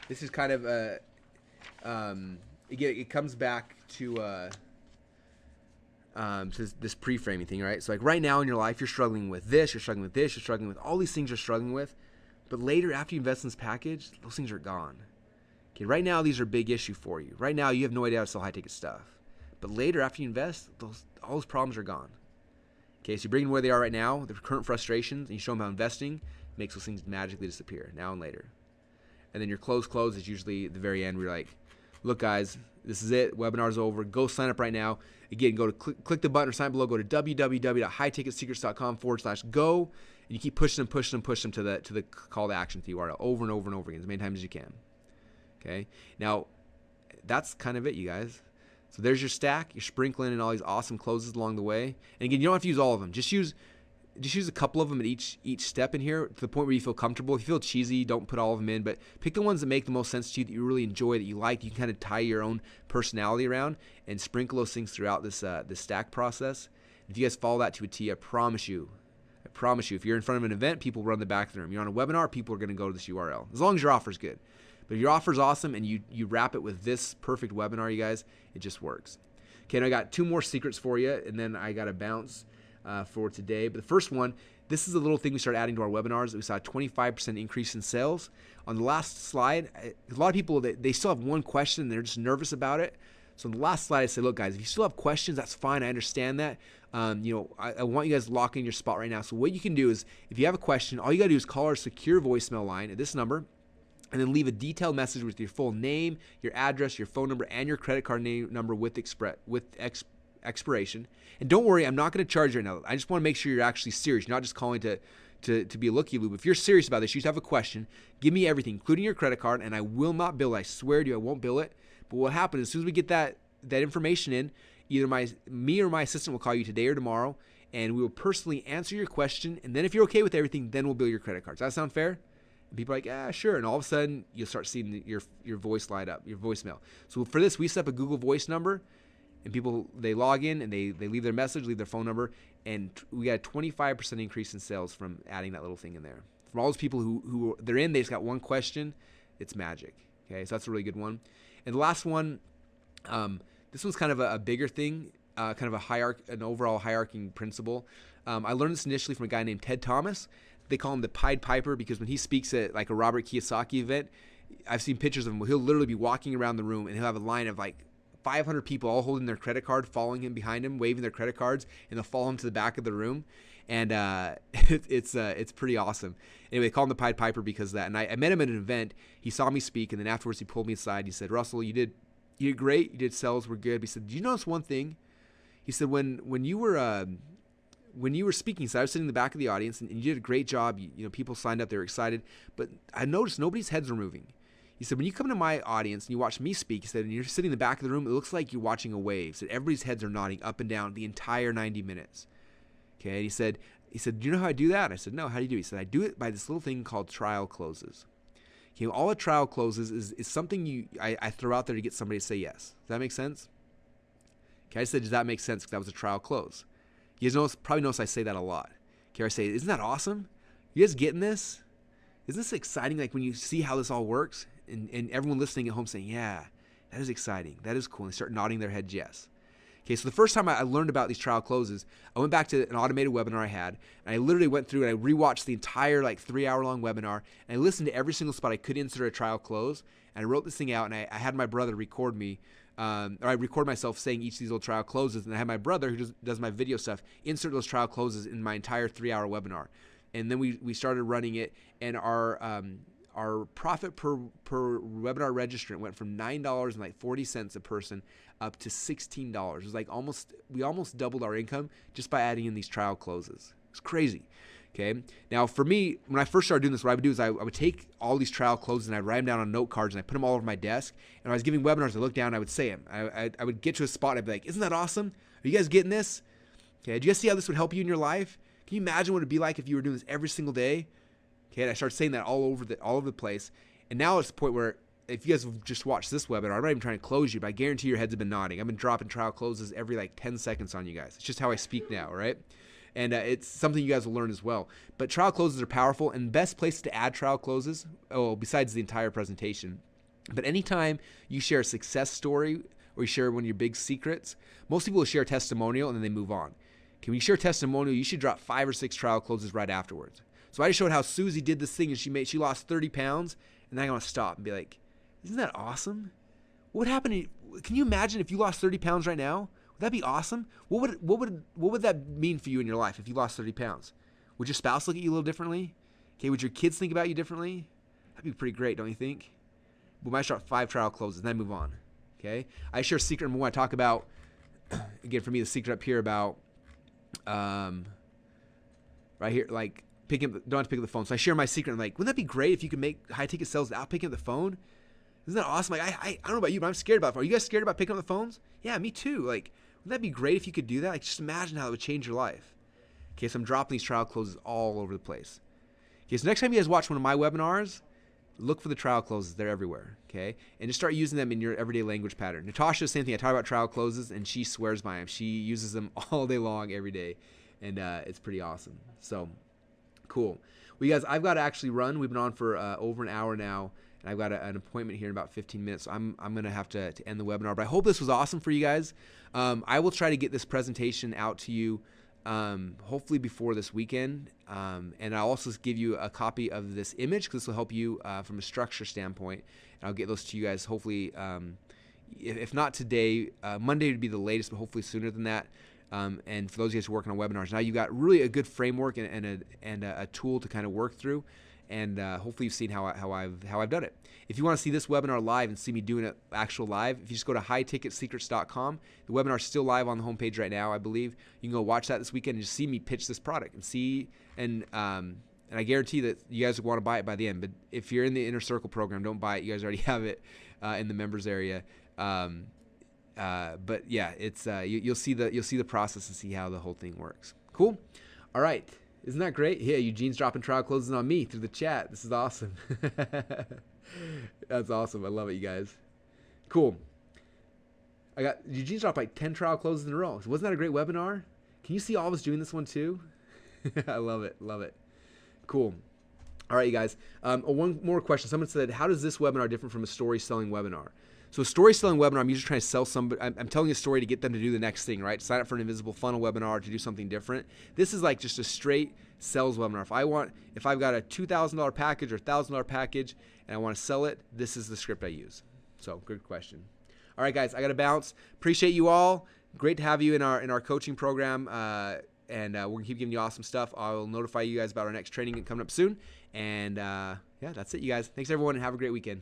This is kind of again, it comes back to So this pre-framing thing, right? So like right now in your life, you're struggling with this, you're struggling with this, you're struggling with all these things you're struggling with. But later, after you invest in this package, those things are gone. Okay, right now, these are a big issue for you. Right now, you have no idea how to sell high-ticket stuff. But later, after you invest, all those problems are gone. Okay, so you bring them where they are right now, the current frustrations, and you show them how investing makes those things magically disappear, now and later. And then your close is usually the very end where you're like, look, guys, this is it. Webinar's over. Go sign up right now. Again, go to click the button or sign below. Go to www.highticketsecrets.com/go, and you keep pushing them to the call to action, to the URL, over and over and over again, as many times as you can. Okay. Now, that's kind of it, you guys. So there's your stack. You're sprinkling in all these awesome closes along the way. And again, you don't have to use all of them. Just use a couple of them at each step in here to the point where you feel comfortable. If you feel cheesy, don't put all of them in, but pick the ones that make the most sense to you, that you really enjoy, that you like, that you can kind of tie your own personality around, and sprinkle those things throughout this stack process. If you guys follow that to a T, I promise you, if you're in front of an event, people will run the back of the room. You're on a webinar, people are going to go to this URL, as long as your offer's good. But if your offer's awesome and you wrap it with this perfect webinar, you guys, it just works. Okay, now I got 2 more secrets for you, and then I got to bounce for today. But the first one, this is a little thing we started adding to our webinars. We saw a 25% increase in sales. On the last slide, a lot of people, they still have one question and they're just nervous about it. So on the last slide, I said, look, guys, if you still have questions, that's fine. I understand that. I want you guys to lock in your spot right now. So what you can do is, if you have a question, all you got to do is call our secure voicemail line at this number, and then leave a detailed message with your full name, your address, your phone number, and your credit card number with expiration. And don't worry, I'm not going to charge you right now. I just want to make sure you're actually serious. You're not just calling to be a looky-loo. If you're serious about this, you just have a question, give me everything, including your credit card, and I will not bill it. I swear to you, I won't bill it. But what happens, as soon as we get that information in, either me or my assistant will call you today or tomorrow, and we will personally answer your question. And then if you're okay with everything, then we'll bill your credit card. Does that sound fair? And people are like, yeah, sure. And all of a sudden, you'll start seeing your voice light up, your voicemail. So for this, we set up a Google Voice number, and people, they log in and they leave their message, leave their phone number, and we got a 25% increase in sales from adding that little thing in there. From all those people who they're in, they just got one question, it's magic. Okay, so that's a really good one. And the last one, this one's kind of a bigger thing, kind of an overall hierarchy principle. I learned this initially from a guy named Ted Thomas. They call him the Pied Piper because when he speaks at like a Robert Kiyosaki event, I've seen pictures of him where he'll literally be walking around the room and he'll have a line of like 500 people all holding their credit card, following him behind him, waving their credit cards, and they'll follow him to the back of the room. And it's pretty awesome. Anyway, they call him the Pied Piper because of that. And I met him at an event. He saw me speak, and then afterwards he pulled me aside. He said, Russell, you did great. You did sales were good. But he said, did you notice one thing? He said, when you were speaking, so I was sitting in the back of the audience, and you did a great job. People signed up, they were excited, but I noticed nobody's heads were moving. He said, when you come to my audience and you watch me speak, he said, and you're sitting in the back of the room, it looks like you're watching a wave. He said, everybody's heads are nodding up and down the entire 90 minutes. Okay, and he said, do you know how I do that? I said, no, how do you do it? He said, I do it by this little thing called trial closes. Okay, all a trial closes is something I throw out there to get somebody to say yes. Does that make sense? Okay, I said, does that make sense? Because that was a trial close. You guys probably notice I say that a lot. Okay, I say, isn't that awesome? You guys getting this? Isn't this exciting? Like when you see how this all works, and everyone listening at home saying, yeah, that is exciting. That is cool. And they start nodding their heads yes. Okay, so the first time I learned about these trial closes, I went back to an automated webinar I had, and I literally went through and I rewatched the entire 3-hour-long webinar, and I listened to every single spot I could insert a trial close, and I wrote this thing out, and I had my brother record me, or I record myself saying each of these little trial closes, and I had my brother, who does my video stuff, insert those trial closes in my entire 3-hour webinar. And then we started running it, and our profit per webinar registrant went from $9.40 a person up to $16. It was like we almost doubled our income just by adding in these trial closes. It's crazy. Okay. Now for me, when I first started doing this, what I would do is I would take all these trial closes and I'd write them down on note cards and I put them all over my desk. And when I was giving webinars, I look down and I would say them. I would get to a spot and I'd be like, isn't that awesome? Are you guys getting this? Okay. Do you guys see how this would help you in your life? Can you imagine what it'd be like if you were doing this every single day? Okay, and I started saying that all over the place. And now it's the point where if you guys have just watched this webinar, I'm not even trying to close you, but I guarantee your heads have been nodding. I've been dropping trial closes every 10 seconds on you guys. It's just how I speak now, right? And it's something you guys will learn as well. But trial closes are powerful, and the best place to add trial closes, besides the entire presentation, but anytime you share a success story or you share one of your big secrets. Most people will share a testimonial and then they move on. Okay, when you share a testimonial, you should drop 5 or 6 trial closes right afterwards. So I just showed how Susie did this thing and she lost 30 pounds, and then I'm going to stop and be like, isn't that awesome? What would happen? Can you imagine if you lost 30 pounds right now? Would that be awesome? What would that mean for you in your life if you lost 30 pounds? Would your spouse look at you a little differently? Okay, would your kids think about you differently? That'd be pretty great, don't you think? We might start 5 trial closes and then move on. Okay, I share a secret number 1. I talk about, again, for me, the secret up here about, right here, like don't have to pick up the phone. So I share my secret. I'm like, wouldn't that be great if you could make high ticket sales without picking up the phone? Isn't that awesome? Like, I don't know about you, but I'm scared about it. Are you guys scared about picking up the phones? Yeah, me too. Like, wouldn't that be great if you could do that? Like, just imagine how it would change your life. Okay, so I'm dropping these trial closes all over the place. Okay, so next time you guys watch one of my webinars, look for the trial closes. They're everywhere, okay? And just start using them in your everyday language pattern. Natasha, same thing. I talk about trial closes, and she swears by them. She uses them all day long, every day, and it's pretty awesome. So, cool. Well, you guys, I've got to actually run. We've been on for over an hour now, and I've got an appointment here in about 15 minutes. So I'm going to have to end the webinar, but I hope this was awesome for you guys. I will try to get this presentation out to you hopefully before this weekend, and I'll also give you a copy of this image because this will help you from a structure standpoint, and I'll get those to you guys hopefully, if not today, Monday would be the latest, but hopefully sooner than that. And for those of you guys who are working on webinars, now you've got really a good framework and a tool to kind of work through, and hopefully you've seen how I've done it. If you want to see this webinar live and see me doing it actual live, if you just go to highticketsecrets.com, the webinar is still live on the homepage right now, I believe. You can go watch that this weekend and just see me pitch this product and see, and I guarantee that you guys will want to buy it by the end. But if you're in the Inner Circle program, don't buy it. You guys already have it in the members area. But yeah, it's you'll see the process and see how the whole thing works. Cool. All right. Isn't that great? Yeah, Eugene's dropping trial closes on me through the chat. This is awesome. That's awesome. I love it, you guys. Cool. I got Eugene's dropped like 10 trial closes in a row. So wasn't that a great webinar? Can you see all of us doing this one too? I love it. Love it. Cool. All right, you guys. One more question. Someone said, how does this webinar different from a story selling webinar? So a story selling webinar, I'm usually trying to sell somebody. I'm telling a story to get them to do the next thing, right? Sign up for an invisible funnel webinar to do something different. This is like just a straight sales webinar. If I've got a $2,000 package or $1,000 package and I want to sell it, this is the script I use. So good question. All right, guys, I got to bounce. Appreciate you all. Great to have you in our coaching program. And we're gonna keep giving you awesome stuff. I'll notify you guys about our next training coming up soon. And yeah, that's it, you guys. Thanks everyone, and have a great weekend.